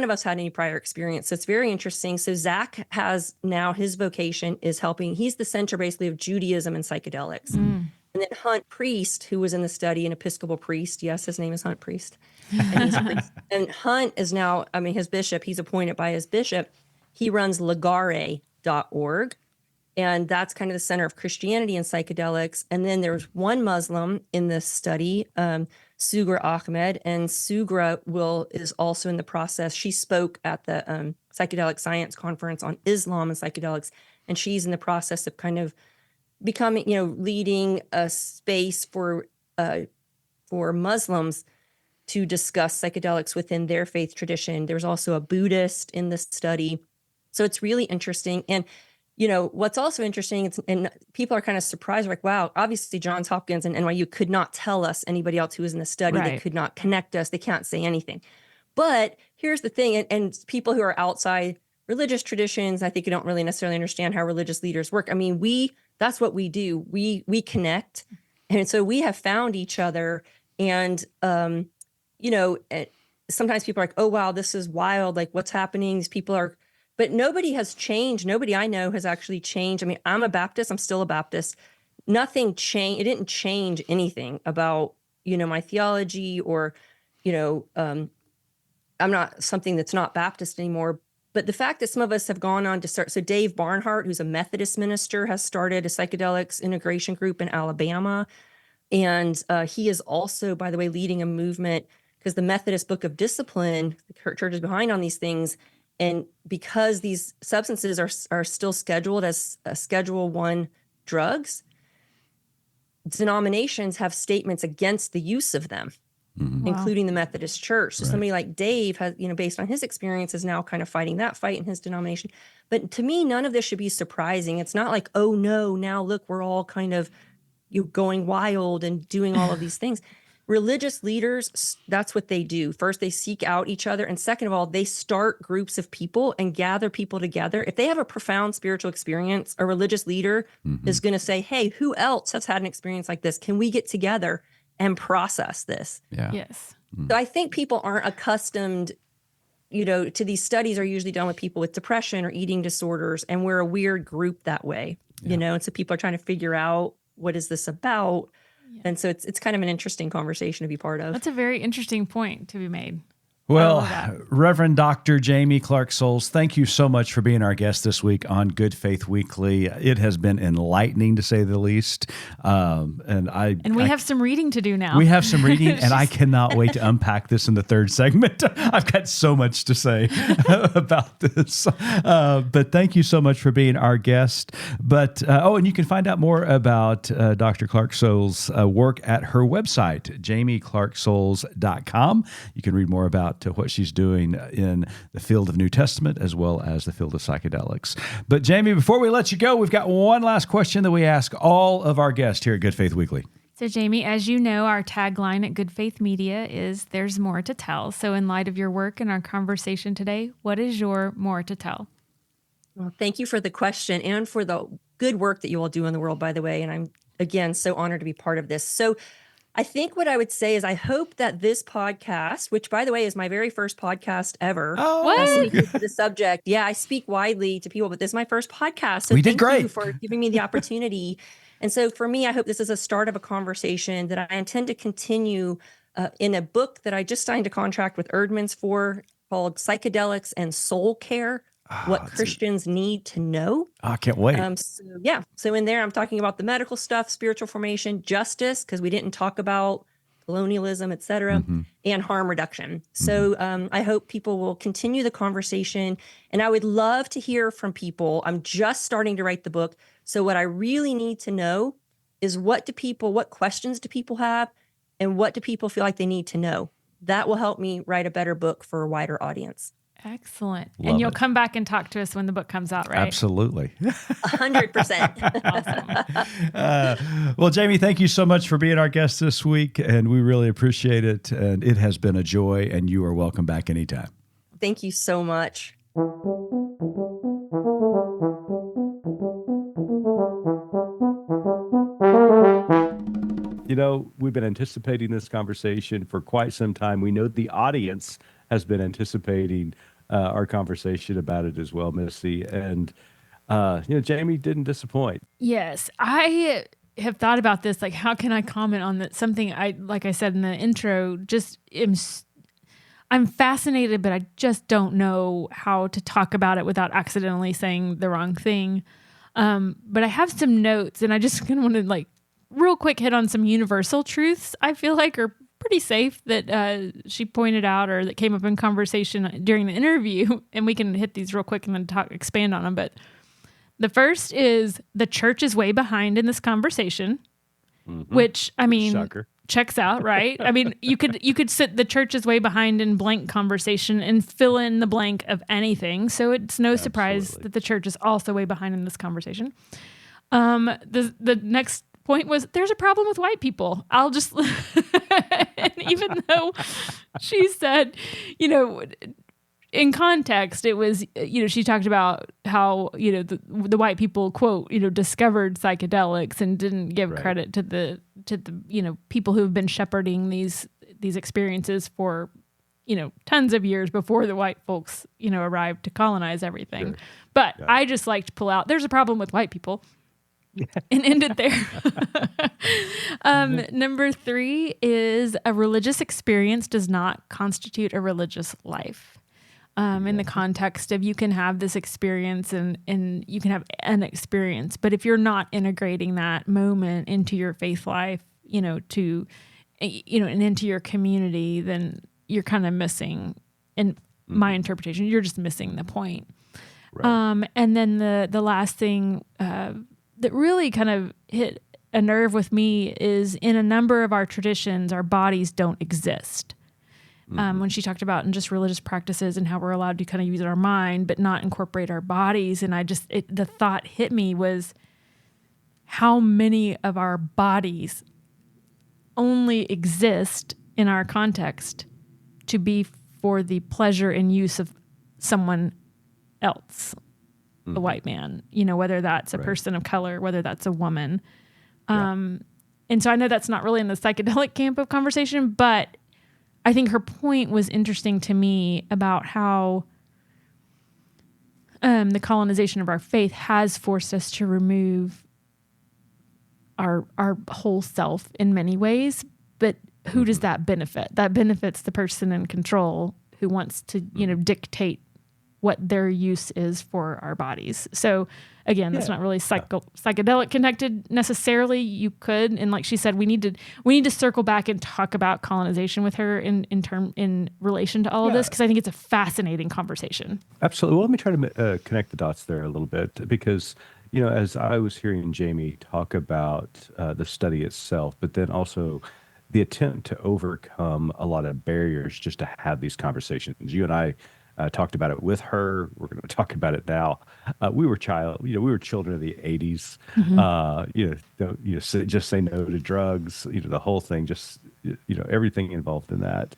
of us had any prior experience. So it's very interesting. So Zach has now, his vocation is helping. He's the center basically of Judaism and psychedelics. And then Hunt Priest, who was in the study, an Episcopal priest. Yes, his name is Hunt Priest. And he's a priest. And Hunt is now, his bishop, he's appointed by his bishop. He runs legare.org. And that's kind of the center of Christianity and psychedelics. And then there's one Muslim in this study, Sugra Ahmed. And Sugra is also in the process. She spoke at the Psychedelic Science Conference on Islam and psychedelics. And she's in the process of kind of becoming, leading a space for Muslims to discuss psychedelics within their faith tradition. There's also a Buddhist in this study. So it's really interesting. And what's also interesting, and people are kind of surprised, like, wow, obviously Johns Hopkins and NYU could not tell us anybody else who was in the study. Right. They could not connect us. They can't say anything. But here's the thing, and people who are outside religious traditions, I think you don't really necessarily understand how religious leaders work. I mean, that's what we do. We connect. And so we have found each other. And, sometimes people are like, oh, wow, this is wild. Like, what's happening? These people are, but nobody has changed. Nobody I know has actually changed. I mean, I'm a Baptist. I'm still a Baptist. Nothing changed. It didn't change anything about, my theology or, I'm not something that's not Baptist anymore. But the fact that some of us have gone on to start, so Dave Barnhart, who's a Methodist minister, has started a psychedelics integration group in Alabama. And he is also, by the way, leading a movement because the Methodist Book of Discipline, the church is behind on these things. And because these substances are still scheduled as Schedule I drugs, denominations have statements against the use of them, including the Methodist Church. So somebody like Dave has, based on his experience, is now kind of fighting that fight in his denomination. But to me, none of this should be surprising. It's not like, oh no, now look, we're all kind of going wild and doing all of these things. Religious leaders, that's what they do. First, they seek out each other. And second of all, they start groups of people and gather people together. If they have a profound spiritual experience, a religious leader is going to say, hey, who else has had an experience like this? Can we get together and process this? Yeah. Yes. So I think people aren't accustomed, to these studies are usually done with people with depression or eating disorders. And we're a weird group that way, and so people are trying to figure out, what is this about? And so it's kind of an interesting conversation to be part of. That's a very interesting point to be made. Well, Reverend Dr. Jaime Clark-Soles, thank you so much for being our guest this week on Good Faith Weekly. It has been enlightening, to say the least. And we have some reading to do now. We have some reading, and I cannot wait to unpack this in the third segment. I've got so much to say about this. But thank you so much for being our guest. But and you can find out more about Dr. Clark-Soles' work at her website, JaimeClarkSoles.com. You can read more about what she's doing in the field of New Testament as well as the field of psychedelics. But Jaime, before we let you go, we've got one last question that we ask all of our guests here at Good Faith Weekly. So Jaime, as you know, our tagline at Good Faith Media is "There's more to tell." So in light of your work and our conversation today, what is your more to tell? Well, thank you for the question and for the good work that you all do in the world, by the way. And I'm, again, so honored to be part of this. So I think what I would say is I hope that this podcast, which, by the way, is my very first podcast ever. What? The subject. Yeah, I speak widely to people, but this is my first podcast. So we did thank great. you for giving me the opportunity. And so for me, I hope this is a start of a conversation that I intend to continue in a book that I just signed a contract with Erdman's for called Psychedelics and Soul Care. What Christians need to know. I can't wait. So in there, I'm talking about the medical stuff, spiritual formation, justice, because we didn't talk about colonialism, et cetera, and harm reduction. So I hope people will continue the conversation. And I would love to hear from people. I'm just starting to write the book. So what I really need to know is what questions do people have? And what do people feel like they need to know? That will help me write a better book for a wider audience. Excellent. Love and you'll it. come back and talk to us when the book comes out, right? Absolutely. 100%. Awesome. Well, Jaime, thank you so much for being our guest this week, and we really appreciate it. And it has been a joy, and you are welcome back anytime. Thank you so much. We've been anticipating this conversation for quite some time. We know the audience has been anticipating our conversation about it as well, Missy. And, Jaime didn't disappoint. Yes. I have thought about this, like, how can I comment on that? Something like I said in the intro, I'm fascinated, but I just don't know how to talk about it without accidentally saying the wrong thing. But I have some notes, and I just kind of want to real quick hit on some universal truths I feel like are pretty safe that she pointed out or that came up in conversation during the interview. And we can hit these real quick and then expand on them. But the first is the church is way behind in this conversation, which, I mean, Shocker. checks out, right? I mean, you could sit the church is way behind in blank conversation and fill in the blank of anything. So it's no surprise that the church is also way behind in this conversation. The next point was there's a problem with white people. I'll just, and even though she said, in context, it was, she talked about how, the white people, quote, discovered psychedelics and didn't give credit to the people who have been shepherding these experiences for, tons of years before the white folks, arrived to colonize everything. Sure. But I just like to pull out, there's a problem with white people. And end it there. Number 3 is a religious experience does not constitute a religious life. In the context of you can have this experience and you can have an experience, but if you're not integrating that moment into your faith life, and into your community, then you're kind of missing, in my interpretation, you're just missing the point. Right. And then the last thing that really kind of hit a nerve with me is in a number of our traditions, our bodies don't exist. When she talked about in just religious practices and how we're allowed to kind of use our mind, but not incorporate our bodies. And the thought hit me was how many of our bodies only exist in our context to be for the pleasure and use of someone else, a white man, whether that's a person of color, whether that's a woman. And so I know that's not really in the psychedelic camp of conversation, but I think her point was interesting to me about how the colonization of our faith has forced us to remove our whole self in many ways. But who does that benefit? That benefits the person in control who wants to, dictate what their use is for our bodies. So again, that's not really psychedelic connected necessarily. You could, and like she said, we need to circle back and talk about colonization with her in relation to all of this, because I think it's a fascinating conversation. Absolutely. Well, let me try to connect the dots there a little bit, because as I was hearing Jamie talk about the study itself, but then also the attempt to overcome a lot of barriers just to have these conversations. You and I talked about it with her. We're going to talk about it now. We were children of the 80s. Just say no to drugs. The whole thing. Just everything involved in that,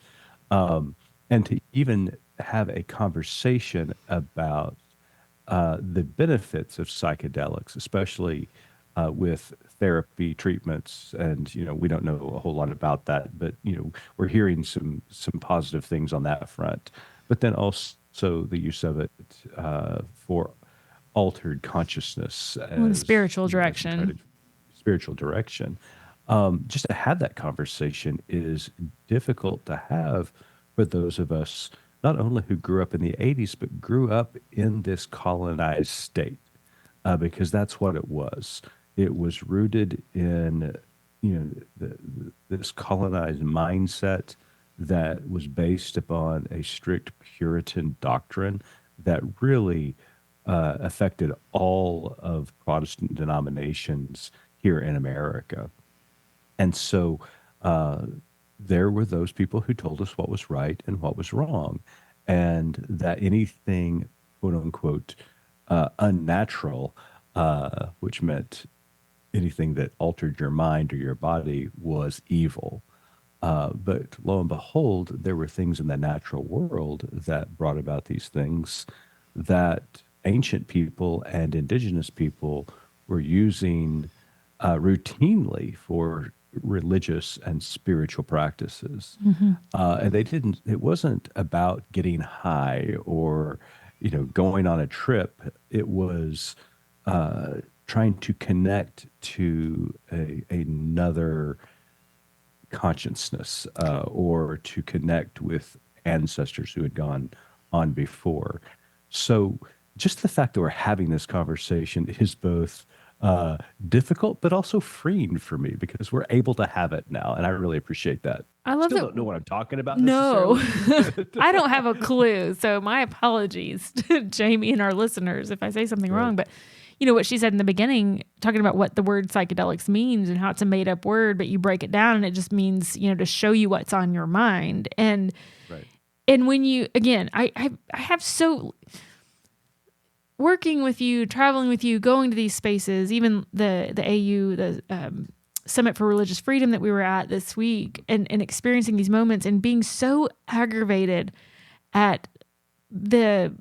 and to even have a conversation about the benefits of psychedelics, especially with therapy treatments. And we don't know a whole lot about that, but we're hearing some positive things on that front. But then also the use of it for altered consciousness. Spiritual direction. Spiritual direction. Just to have that conversation is difficult to have for those of us, not only who grew up in the 80s, but grew up in this colonized state, because that's what it was. It was rooted in, this colonized mindset that was based upon a strict Puritan doctrine that really affected all of Protestant denominations here in America. And so there were those people who told us what was right and what was wrong, and that anything, quote unquote, unnatural, which meant anything that altered your mind or your body, was evil. But lo and behold, there were things in the natural world that brought about these things that ancient people and indigenous people were using routinely for religious and spiritual practices. And it wasn't about getting high or, going on a trip. It was trying to connect to another consciousness, or to connect with ancestors who had gone on before. So just the fact that we're having this conversation is both difficult, but also freeing for me, because we're able to have it now. And I really appreciate that. I love Still that. Don't know what I'm talking about. No, I don't have a clue. So my apologies to Jamie and our listeners if I say something wrong. But what she said in the beginning, talking about what the word psychedelics means and how it's a made up word, but you break it down and it just means, to show you what's on your mind. And, Right. and when you, again, I have so working with you, traveling with you, going to these spaces, even the AU, the Summit for Religious Freedom that we were at this week, and experiencing these moments and being so aggravated at the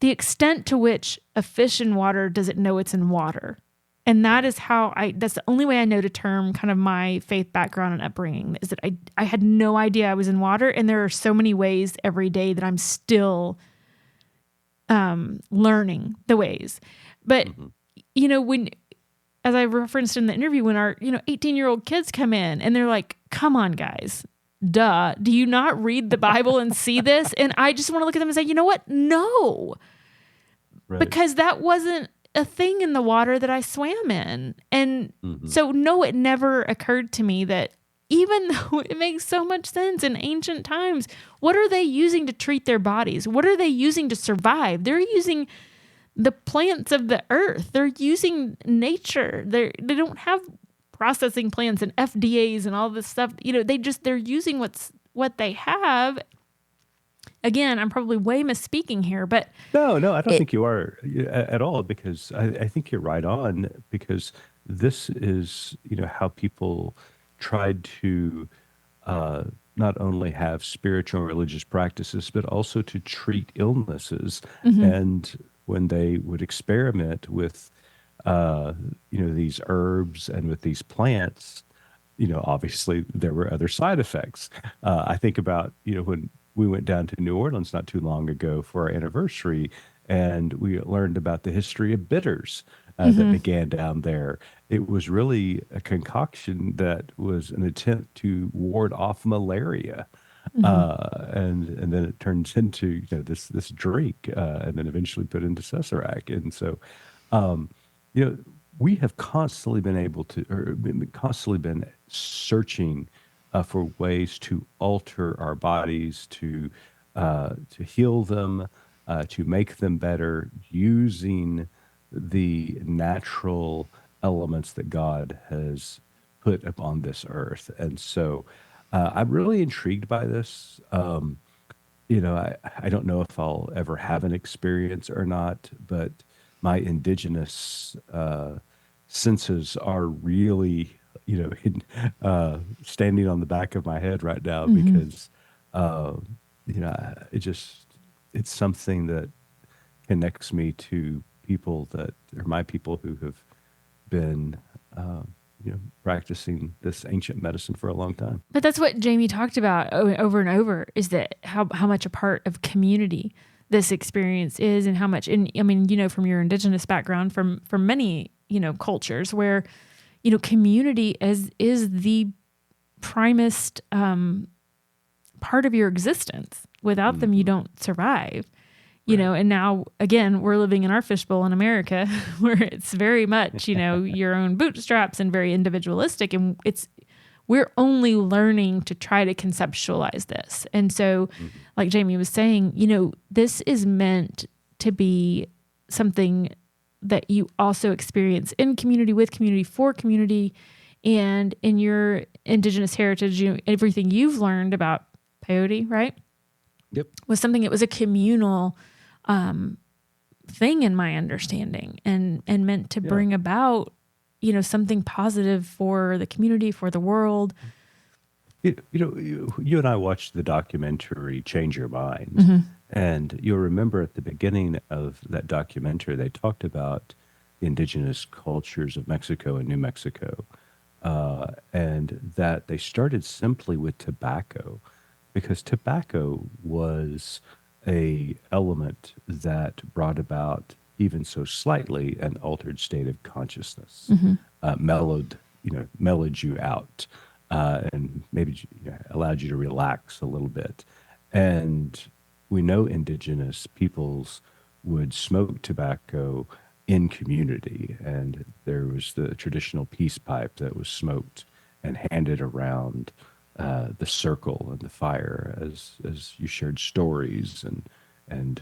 extent to which a fish in water doesn't know it's in water. And that is that's the only way I know to term kind of my faith background and upbringing, is that I had no idea I was in water. And there are so many ways every day that I'm still learning the ways. But, when, as I referenced in the interview, when our, 18-year-old kids come in and they're like, come on, guys, duh, do you not read the Bible and see this? And I just want to look at them and say, you know what? No, Right. because that wasn't a thing in the water that I swam in. And so, no, it never occurred to me that even though it makes so much sense in ancient times, what are they using to treat their bodies? What are they using to survive? They're using the plants of the earth. They're using nature. They don't have processing plants and FDAs and all this stuff. They're using what they have. Again, I'm probably way misspeaking here, but No, I don't think you are at all, because I think you're right on, because this is, how people tried to not only have spiritual and religious practices, but also to treat illnesses. And when they would experiment with, these herbs and with these plants, obviously there were other side effects. I think about, when we went down to New Orleans not too long ago for our anniversary, and we learned about the history of bitters that began down there. It was really a concoction that was an attempt to ward off malaria. And then it turns into this drink, and then eventually put into Sesserac. And so, we have constantly been searching for ways to alter our bodies, to heal them, to make them better, using the natural elements that God has put upon this earth. And so I'm really intrigued by this. I don't know if I'll ever have an experience or not, but my indigenous senses are really, standing on the back of my head right now, because, it's something that connects me to people that are my people who have been, practicing this ancient medicine for a long time. But that's what Jamie talked about over and over, is that how much a part of community this experience is, and how much, and I mean, from your indigenous background, from many, cultures where, community is the primest part of your existence. Without them, you don't survive. And now, again, we're living in our fishbowl in America, where it's very much, your own bootstraps and very individualistic. And we're only learning to try to conceptualize this. And so, like Jamie was saying, this is meant to be something that you also experience in community, with community, for community. And in your indigenous heritage, everything you've learned about peyote, right? Yep. Was something, it was a communal thing in my understanding, and meant to bring about, something positive for the community, for the world. You and I watched the documentary Change Your Mind, and you'll remember at the beginning of that documentary, they talked about the indigenous cultures of Mexico and New Mexico, and that they started simply with tobacco, because tobacco was a element that brought about, even so slightly, an altered state of consciousness, mellowed you out, and maybe allowed you to relax a little bit. And we know indigenous peoples would smoke tobacco in community, and there was the traditional peace pipe that was smoked and handed around the circle and the fire as you shared stories and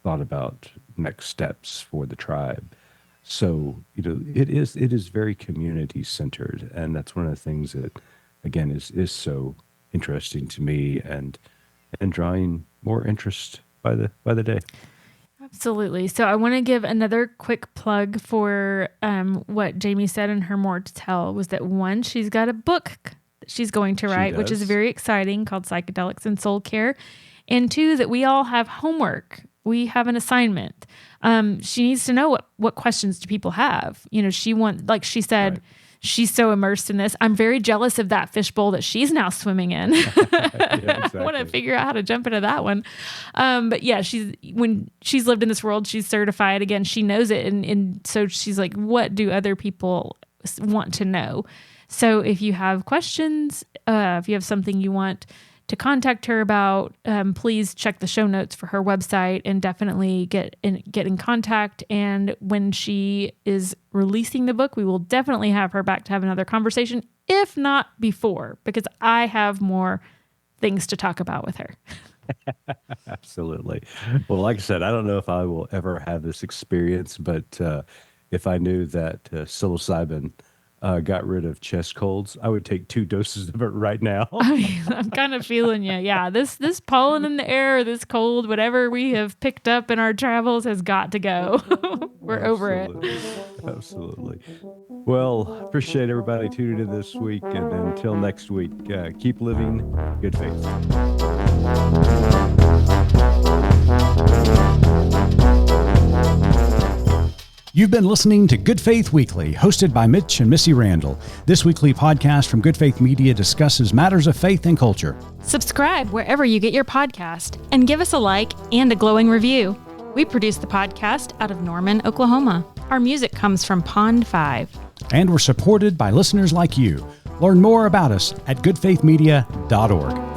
thought about next steps for the tribe. So, it is very community centered. And that's one of the things that, again, is so interesting to me and drawing more interest by the day. Absolutely. So I want to give another quick plug for what Jamie said in her More to Tell was that one, she's got a book that she's going to write, which is very exciting, called Psychedelics and Soul Care. And two, that we all have homework. We have an assignment. She needs to know what questions do people have. Like she said, she's so immersed in this. I'm very jealous of that fishbowl that she's now swimming in. Exactly. I want to figure out how to jump into that one. But yeah, when she's lived in this world, she's certified. Again, she knows it. And so she's like, what do other people want to know? So if you have questions, if you have something you want to contact her about, please check the show notes for her website and definitely get in contact. And when she is releasing the book, we will definitely have her back to have another conversation, if not before, because I have more things to talk about with her. Absolutely. Well, like I said, I don't know if I will ever have this experience, but if I knew that psilocybin got rid of chest colds, I would take 2 doses of it right now. I'm kind of feeling you. Yeah, this pollen in the air, this cold, whatever we have picked up in our travels has got to go. We're over it. Absolutely. Well, appreciate everybody tuning in this week. And until next week, keep living good faith. You've been listening to Good Faith Weekly, hosted by Mitch and Missy Randall. This weekly podcast from Good Faith Media discusses matters of faith and culture. Subscribe wherever you get your podcast and give us a like and a glowing review. We produce the podcast out of Norman, Oklahoma. Our music comes from Pond 5. And we're supported by listeners like you. Learn more about us at goodfaithmedia.org.